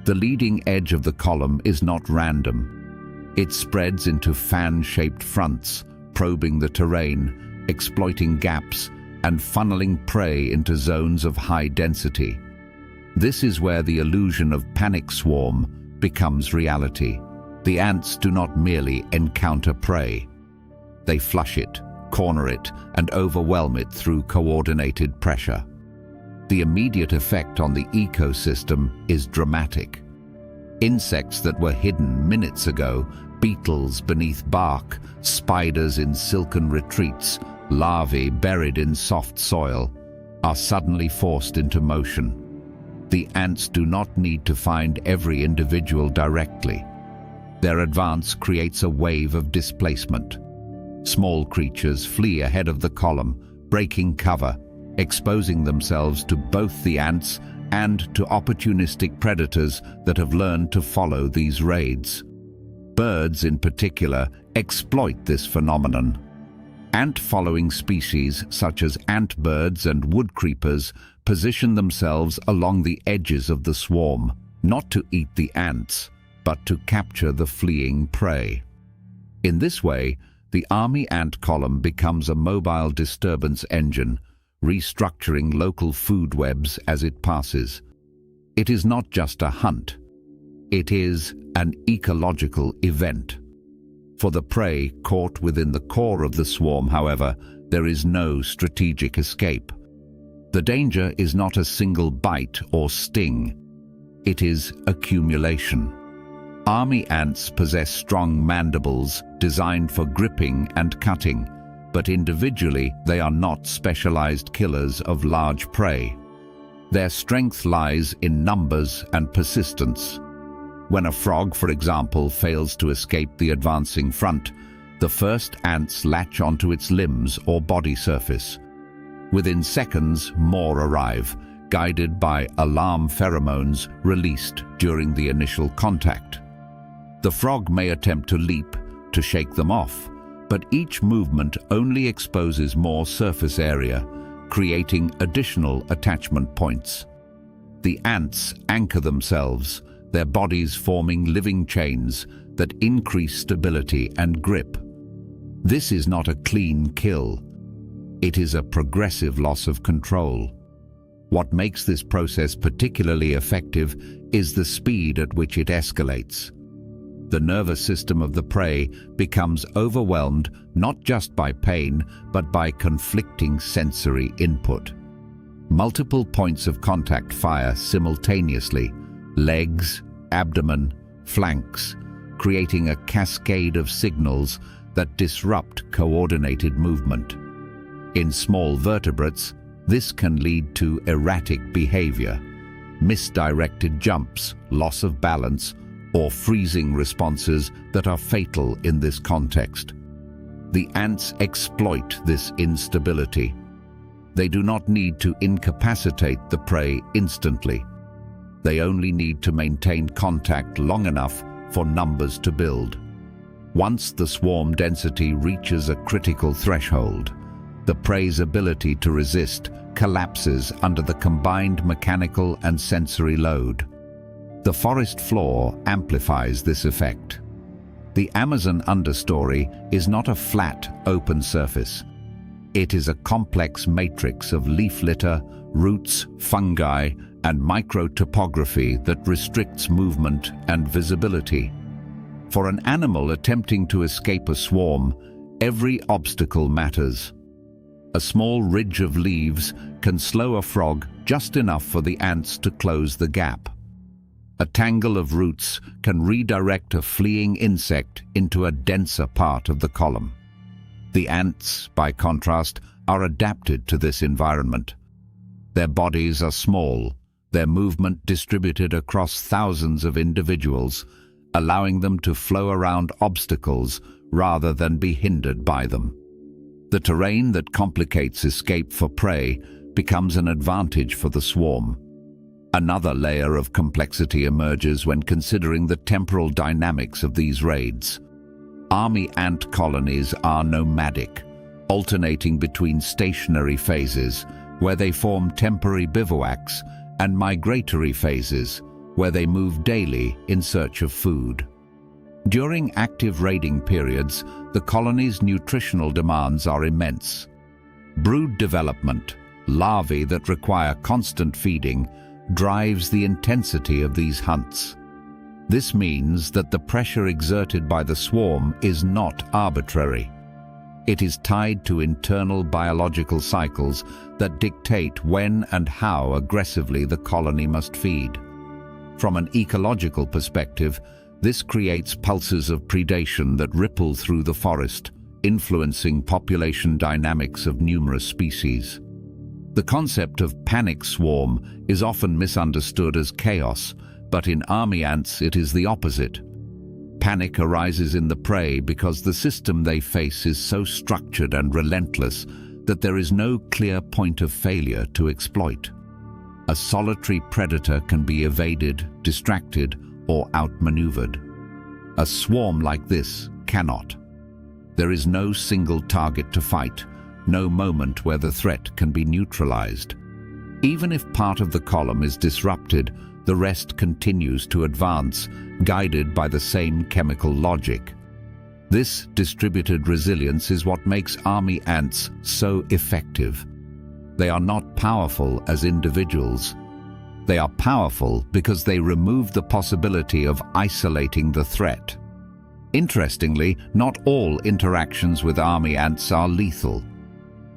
The leading edge of the column is not random. It spreads into fan-shaped fronts, probing the terrain, exploiting gaps, and funneling prey into zones of high density. This is where the illusion of panic swarm becomes reality. The ants do not merely encounter prey. They flush it, corner it, and overwhelm it through coordinated pressure. The immediate effect on the ecosystem is dramatic. Insects that were hidden minutes ago, beetles beneath bark, spiders in silken retreats, larvae buried in soft soil, are suddenly forced into motion. The ants do not need to find every individual directly. Their advance creates a wave of displacement. Small creatures flee ahead of the column, breaking cover, exposing themselves to both the ants and to opportunistic predators that have learned to follow these raids. Birds, in particular, exploit this phenomenon. Ant-following species such as antbirds and woodcreepers position themselves along the edges of the swarm, not to eat the ants, but to capture the fleeing prey. In this way, the army ant column becomes a mobile disturbance engine, restructuring local food webs as it passes. It is not just a hunt. It is an ecological event. For the prey caught within the core of the swarm, however, there is no strategic escape. The danger is not a single bite or sting. It is accumulation. Army ants possess strong mandibles designed for gripping and cutting, but individually they are not specialized killers of large prey. Their strength lies in numbers and persistence. When a frog, for example, fails to escape the advancing front, the first ants latch onto its limbs or body surface. Within seconds, more arrive, guided by alarm pheromones released during the initial contact. The frog may attempt to leap, to shake them off, but each movement only exposes more surface area, creating additional attachment points. The ants anchor themselves, their bodies forming living chains that increase stability and grip. This is not a clean kill. It is a progressive loss of control. What makes this process particularly effective is the speed at which it escalates. The nervous system of the prey becomes overwhelmed not just by pain, but by conflicting sensory input. Multiple points of contact fire simultaneously: legs, abdomen, flanks, creating a cascade of signals that disrupt coordinated movement. In small vertebrates, this can lead to erratic behavior, misdirected jumps, loss of balance, or freezing responses that are fatal in this context. The ants exploit this instability. They do not need to incapacitate the prey instantly. They only need to maintain contact long enough for numbers to build. Once the swarm density reaches a critical threshold, the prey's ability to resist collapses under the combined mechanical and sensory load. The forest floor amplifies this effect. The Amazon understory is not a flat, open surface. It is a complex matrix of leaf litter, roots, fungi, and microtopography that restricts movement and visibility. For an animal attempting to escape a swarm, every obstacle matters. A small ridge of leaves can slow a frog just enough for the ants to close the gap. A tangle of roots can redirect a fleeing insect into a denser part of the column. The ants, by contrast, are adapted to this environment. Their bodies are small, their movement distributed across thousands of individuals, allowing them to flow around obstacles rather than be hindered by them. The terrain that complicates escape for prey becomes an advantage for the swarm. Another layer of complexity emerges when considering the temporal dynamics of these raids. Army ant colonies are nomadic, alternating between stationary phases, where they form temporary bivouacs, and migratory phases, where they move daily in search of food. During active raiding periods, the colony's nutritional demands are immense. Brood development, larvae that require constant feeding, drives the intensity of these hunts. This means that the pressure exerted by the swarm is not arbitrary. It is tied to internal biological cycles that dictate when and how aggressively the colony must feed. From an ecological perspective, this creates pulses of predation that ripple through the forest, influencing population dynamics of numerous species. The concept of panic swarm is often misunderstood as chaos, but in army ants it is the opposite. Panic arises in the prey because the system they face is so structured and relentless that there is no clear point of failure to exploit. A solitary predator can be evaded, distracted, or outmaneuvered. A swarm like this cannot. There is no single target to fight, no moment where the threat can be neutralized. Even if part of the column is disrupted, the rest continues to advance, guided by the same chemical logic. This distributed resilience is what makes army ants so effective. They are not powerful as individuals. They are powerful because they remove the possibility of isolating the threat. Interestingly, not all interactions with army ants are lethal.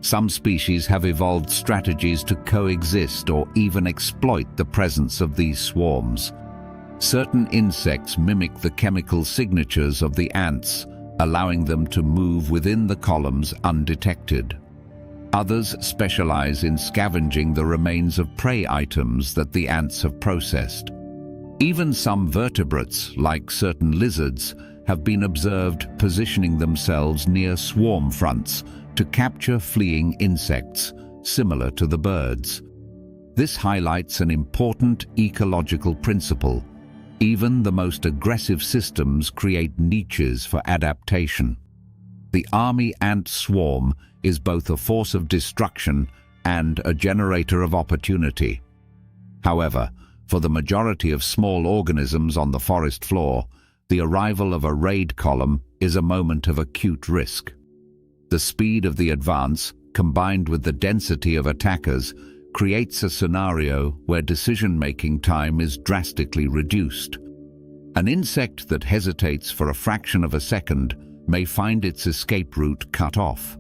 Some species have evolved strategies to coexist or even exploit the presence of these swarms. Certain insects mimic the chemical signatures of the ants, allowing them to move within the columns undetected. Others specialize in scavenging the remains of prey items that the ants have processed. Even some vertebrates, like certain lizards, have been observed positioning themselves near swarm fronts to capture fleeing insects, similar to the birds. This highlights an important ecological principle. Even the most aggressive systems create niches for adaptation. The army ant swarm is both a force of destruction and a generator of opportunity. However, for the majority of small organisms on the forest floor, the arrival of a raid column is a moment of acute risk. The speed of the advance, combined with the density of attackers, creates a scenario where decision-making time is drastically reduced. An insect that hesitates for a fraction of a second may find its escape route cut off.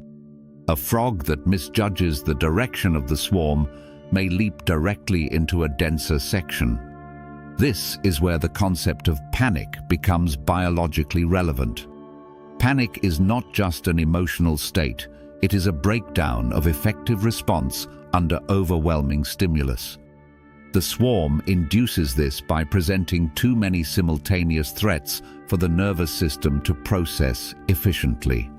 A frog that misjudges the direction of the swarm may leap directly into a denser section. This is where the concept of panic becomes biologically relevant. Panic is not just an emotional state, it is a breakdown of effective response under overwhelming stimulus. The swarm induces this by presenting too many simultaneous threats for the nervous system to process efficiently.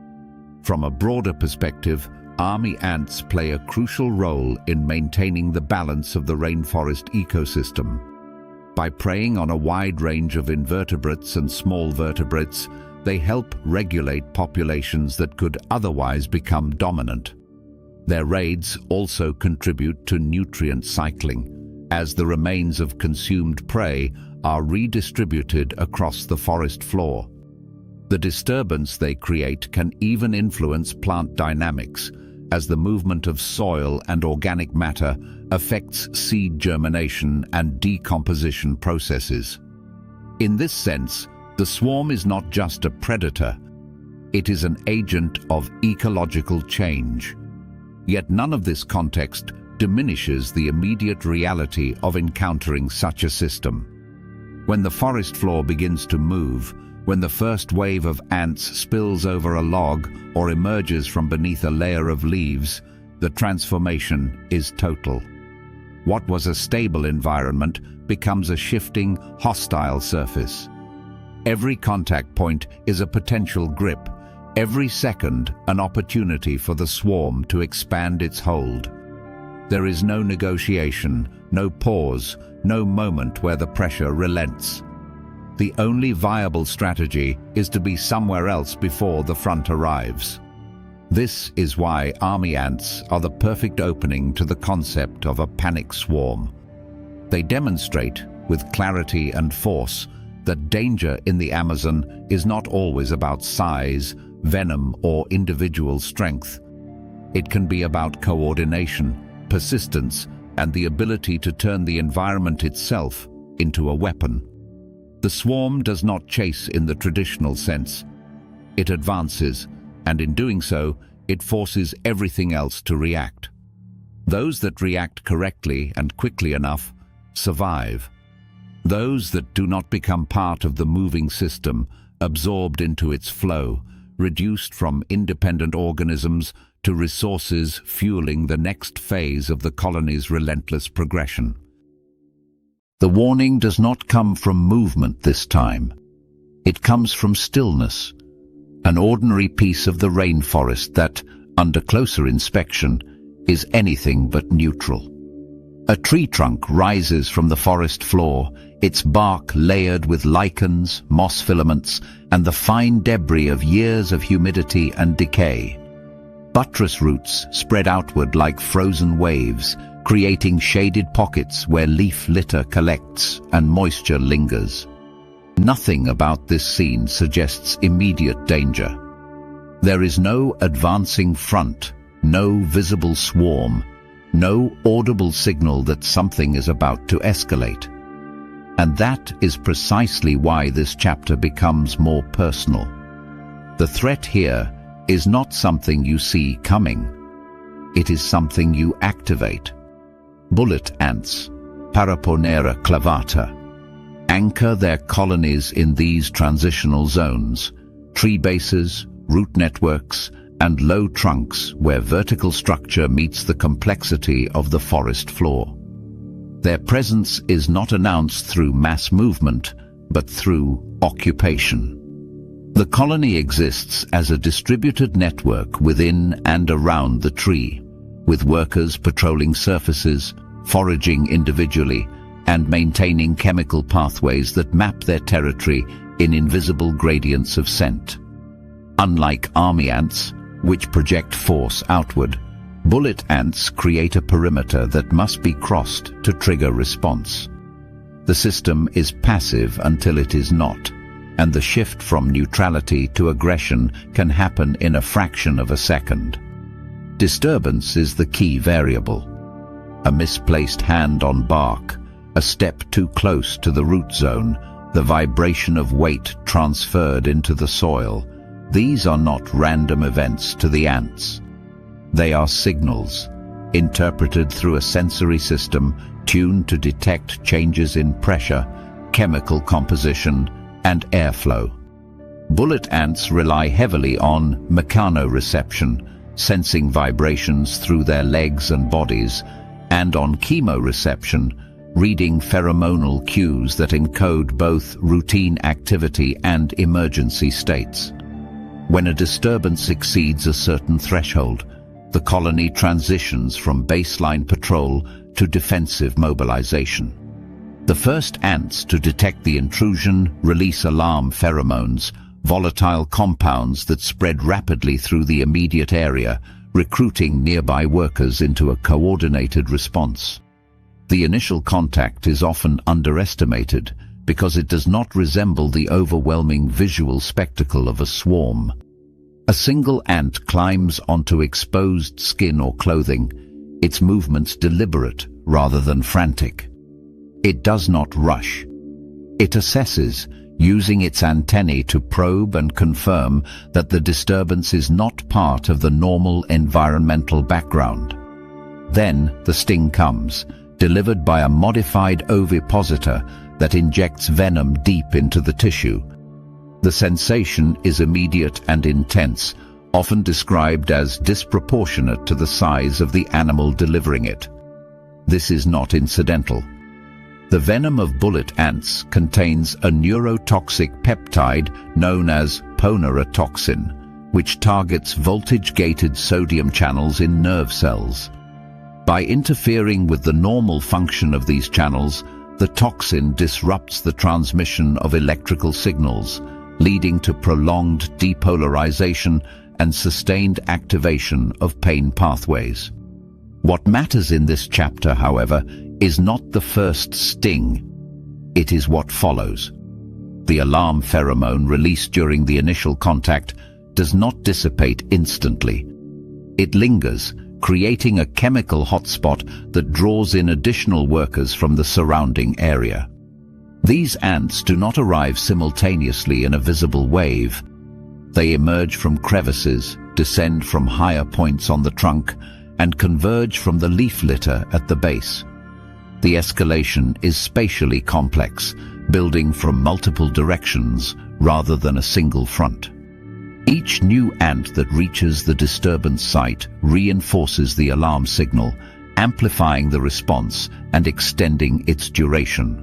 From a broader perspective, army ants play a crucial role in maintaining the balance of the rainforest ecosystem. By preying on a wide range of invertebrates and small vertebrates, they help regulate populations that could otherwise become dominant. Their raids also contribute to nutrient cycling, as the remains of consumed prey are redistributed across the forest floor. The disturbance they create can even influence plant dynamics, as the movement of soil and organic matter affects seed germination and decomposition processes. In this sense, the swarm is not just a predator, it is an agent of ecological change. Yet none of this context diminishes the immediate reality of encountering such a system. When the forest floor begins to move, when the first wave of ants spills over a log or emerges from beneath a layer of leaves, the transformation is total. What was a stable environment becomes a shifting, hostile surface. Every contact point is a potential grip, every second an opportunity for the swarm to expand its hold. There is no negotiation, no pause, no moment where the pressure relents. The only viable strategy is to be somewhere else before the front arrives. This is why army ants are the perfect opening to the concept of a panic swarm. They demonstrate, with clarity and force, that danger in the Amazon is not always about size, venom, or individual strength. It can be about coordination, persistence, and the ability to turn the environment itself into a weapon. The swarm does not chase in the traditional sense. It advances, and in doing so, it forces everything else to react. Those that react correctly and quickly enough survive. Those that do not become part of the moving system, absorbed into its flow, reduced from independent organisms to resources fueling the next phase of the colony's relentless progression. The warning does not come from movement this time. It comes from stillness, an ordinary piece of the rainforest that, under closer inspection, is anything but neutral. A tree trunk rises from the forest floor, its bark layered with lichens, moss filaments, and the fine debris of years of humidity and decay. Buttress roots spread outward like frozen waves, creating shaded pockets where leaf litter collects and moisture lingers. Nothing about this scene suggests immediate danger. There is no advancing front, no visible swarm, no audible signal that something is about to escalate. And that is precisely why this chapter becomes more personal. The threat here is not something you see coming. It is something you activate. Bullet ants, Paraponera clavata, anchor their colonies in these transitional zones, tree bases, root networks, and low trunks where vertical structure meets the complexity of the forest floor. Their presence is not announced through mass movement, but through occupation. The colony exists as a distributed network within and around the tree, with workers patrolling surfaces, foraging individually, and maintaining chemical pathways that map their territory in invisible gradients of scent. Unlike army ants, which project force outward, bullet ants create a perimeter that must be crossed to trigger response. The system is passive until it is not, and the shift from neutrality to aggression can happen in a fraction of a second. Disturbance is the key variable. A misplaced hand on bark, a step too close to the root zone, the vibration of weight transferred into the soil. These are not random events to the ants. They are signals, interpreted through a sensory system tuned to detect changes in pressure, chemical composition, and airflow. Bullet ants rely heavily on mechanoreception, sensing vibrations through their legs and bodies, and on chemoreception, reading pheromonal cues that encode both routine activity and emergency states. When a disturbance exceeds a certain threshold, the colony transitions from baseline patrol to defensive mobilization. The first ants to detect the intrusion release alarm pheromones, volatile compounds that spread rapidly through the immediate area, recruiting nearby workers into a coordinated response. The initial contact is often underestimated because it does not resemble the overwhelming visual spectacle of a swarm. A single ant climbs onto exposed skin or clothing, its movements deliberate rather than frantic. It does not rush. It assesses, using its antennae to probe and confirm that the disturbance is not part of the normal environmental background. Then the sting comes, delivered by a modified ovipositor that injects venom deep into the tissue. The sensation is immediate and intense, often described as disproportionate to the size of the animal delivering it. This is not incidental. The venom of bullet ants contains a neurotoxic peptide known as ponerotoxin, which targets voltage-gated sodium channels in nerve cells. By interfering with the normal function of these channels, the toxin disrupts the transmission of electrical signals, leading to prolonged depolarization and sustained activation of pain pathways. What matters in this chapter, however, is not the first sting. It is what follows. The alarm pheromone released during the initial contact does not dissipate instantly. It lingers, creating a chemical hotspot that draws in additional workers from the surrounding area. These ants do not arrive simultaneously in a visible wave. They emerge from crevices, descend from higher points on the trunk, and converge from the leaf litter at the base. The escalation is spatially complex, building from multiple directions rather than a single front. Each new ant that reaches the disturbance site reinforces the alarm signal, amplifying the response and extending its duration.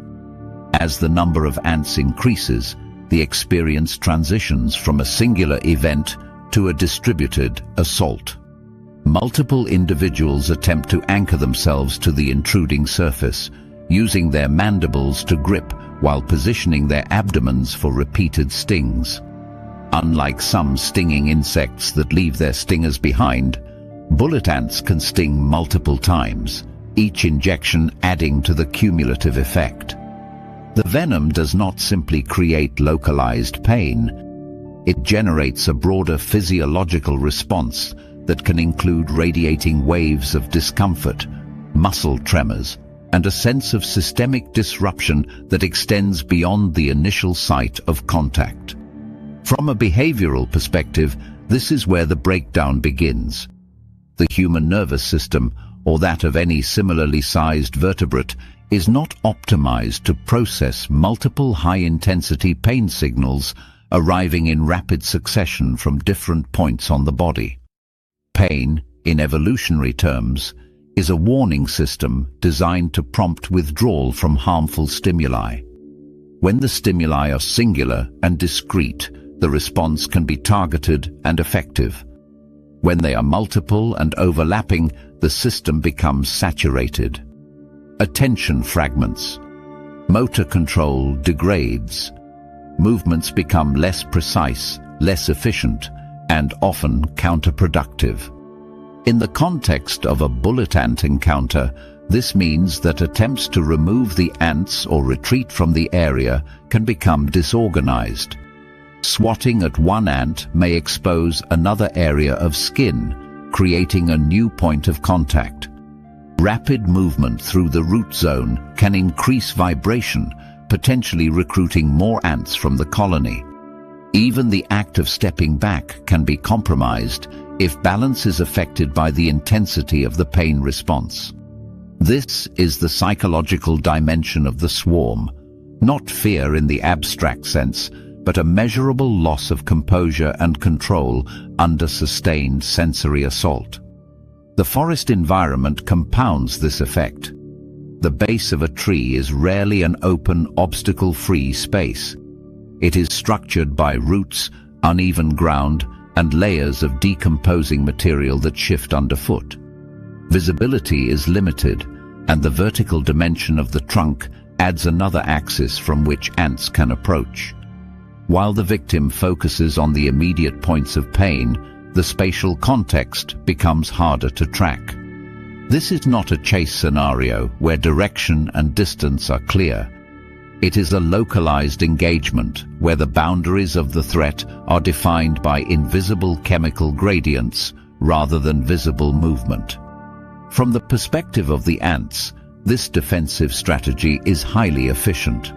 As the number of ants increases, the experience transitions from a singular event to a distributed assault. Multiple individuals attempt to anchor themselves to the intruding surface, using their mandibles to grip while positioning their abdomens for repeated stings. Unlike some stinging insects that leave their stingers behind, bullet ants can sting multiple times, each injection adding to the cumulative effect. The venom does not simply create localized pain. It generates a broader physiological response that can include radiating waves of discomfort, muscle tremors, and a sense of systemic disruption that extends beyond the initial site of contact. From a behavioral perspective, this is where the breakdown begins. The human nervous system, or that of any similarly sized vertebrate, is not optimized to process multiple high-intensity pain signals arriving in rapid succession from different points on the body. Pain, in evolutionary terms, is a warning system designed to prompt withdrawal from harmful stimuli. When the stimuli are singular and discrete, the response can be targeted and effective. When they are multiple and overlapping, the system becomes saturated. Attention fragments. Motor control degrades. Movements become less precise, less efficient, and often counterproductive. In the context of a bullet ant encounter, this means that attempts to remove the ants or retreat from the area can become disorganized. Swatting at one ant may expose another area of skin, creating a new point of contact. Rapid movement through the root zone can increase vibration, potentially recruiting more ants from the colony. Even the act of stepping back can be compromised if balance is affected by the intensity of the pain response. This is the psychological dimension of the swarm, not fear in the abstract sense, but a measurable loss of composure and control under sustained sensory assault. The forest environment compounds this effect. The base of a tree is rarely an open, obstacle-free space. It is structured by roots, uneven ground, and layers of decomposing material that shift underfoot. Visibility is limited, and the vertical dimension of the trunk adds another axis from which ants can approach. While the victim focuses on the immediate points of pain, the spatial context becomes harder to track. This is not a chase scenario where direction and distance are clear. It is a localized engagement where the boundaries of the threat are defined by invisible chemical gradients rather than visible movement. From the perspective of the ants, this defensive strategy is highly efficient.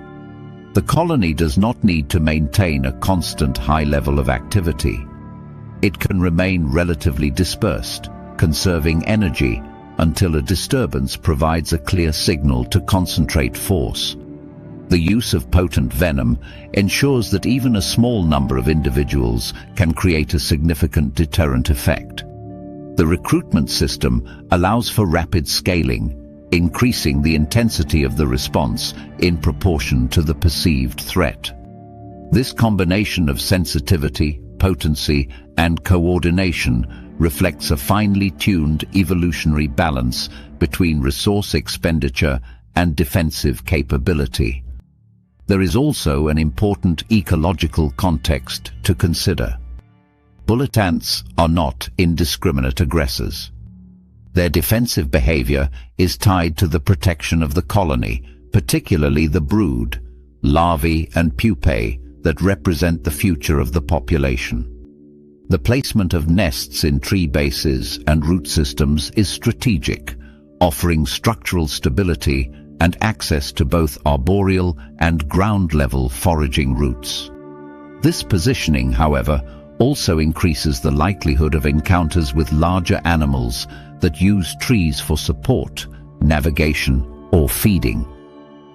The colony does not need to maintain a constant high level of activity. It can remain relatively dispersed, conserving energy until a disturbance provides a clear signal to concentrate force. The use of potent venom ensures that even a small number of individuals can create a significant deterrent effect. The recruitment system allows for rapid scaling, increasing the intensity of the response in proportion to the perceived threat. This combination of sensitivity, potency, and coordination reflects a finely tuned evolutionary balance between resource expenditure and defensive capability. There is also an important ecological context to consider. Bullet ants are not indiscriminate aggressors. Their defensive behavior is tied to the protection of the colony, particularly the brood, larvae and pupae that represent the future of the population. The placement of nests in tree bases and root systems is strategic, offering structural stability and access to both arboreal and ground-level foraging routes. This positioning, however, also increases the likelihood of encounters with larger animals that use trees for support, navigation, or feeding.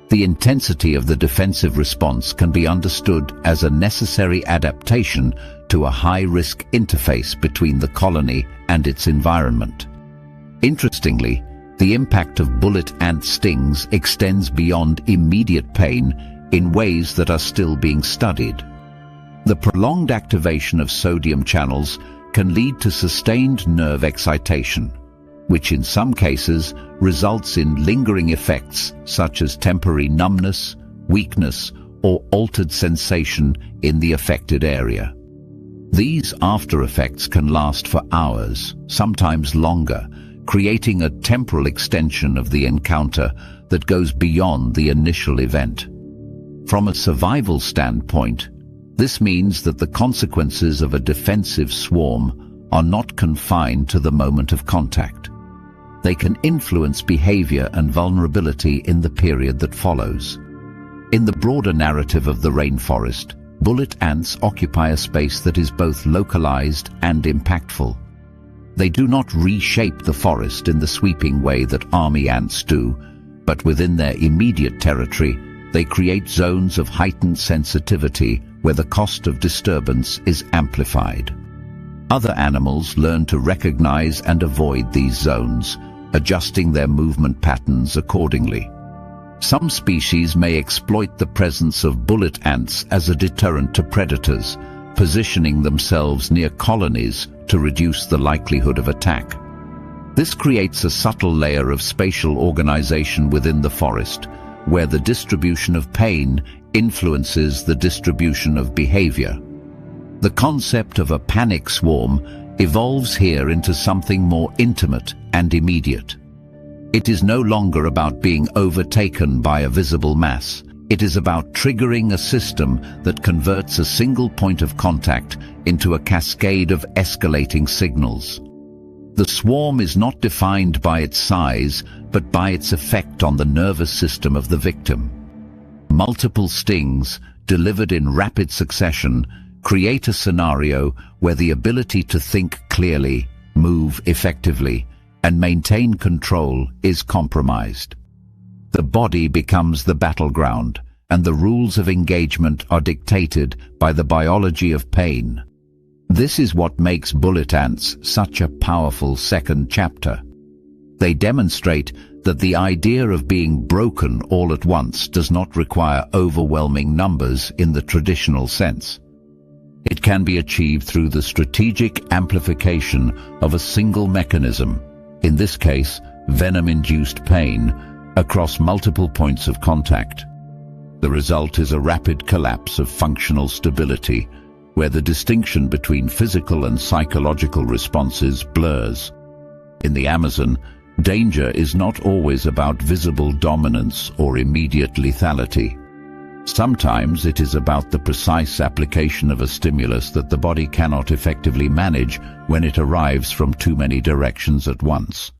The intensity of the defensive response can be understood as a necessary adaptation to a high-risk interface between the colony and its environment. Interestingly, the impact of bullet ant stings extends beyond immediate pain in ways that are still being studied. The prolonged activation of sodium channels can lead to sustained nerve excitation, which in some cases results in lingering effects such as temporary numbness, weakness, or altered sensation in the affected area. These after effects can last for hours, sometimes longer, creating a temporal extension of the encounter that goes beyond the initial event. From a survival standpoint, this means that the consequences of a defensive swarm are not confined to the moment of contact. They can influence behavior and vulnerability in the period that follows. In the broader narrative of the rainforest, bullet ants occupy a space that is both localized and impactful. They do not reshape the forest in the sweeping way that army ants do, but within their immediate territory, they create zones of heightened sensitivity where the cost of disturbance is amplified. Other animals learn to recognize and avoid these zones, adjusting their movement patterns accordingly. Some species may exploit the presence of bullet ants as a deterrent to predators, positioning themselves near colonies to reduce the likelihood of attack. This creates a subtle layer of spatial organization within the forest, where the distribution of pain influences the distribution of behavior. The concept of a panic swarm evolves here into something more intimate and immediate. It is no longer about being overtaken by a visible mass. It is about triggering a system that converts a single point of contact into a cascade of escalating signals. The swarm is not defined by its size, but by its effect on the nervous system of the victim. Multiple stings, delivered in rapid succession, create a scenario where the ability to think clearly, move effectively, and maintain control is compromised. The body becomes the battleground, and the rules of engagement are dictated by the biology of pain. This is what makes bullet ants such a powerful second chapter. They demonstrate that the idea of being broken all at once does not require overwhelming numbers in the traditional sense. It can be achieved through the strategic amplification of a single mechanism, in this case, venom-induced pain, across multiple points of contact. The result is a rapid collapse of functional stability, where the distinction between physical and psychological responses blurs. In the Amazon, danger is not always about visible dominance or immediate lethality. Sometimes it is about the precise application of a stimulus that the body cannot effectively manage when it arrives from too many directions at once.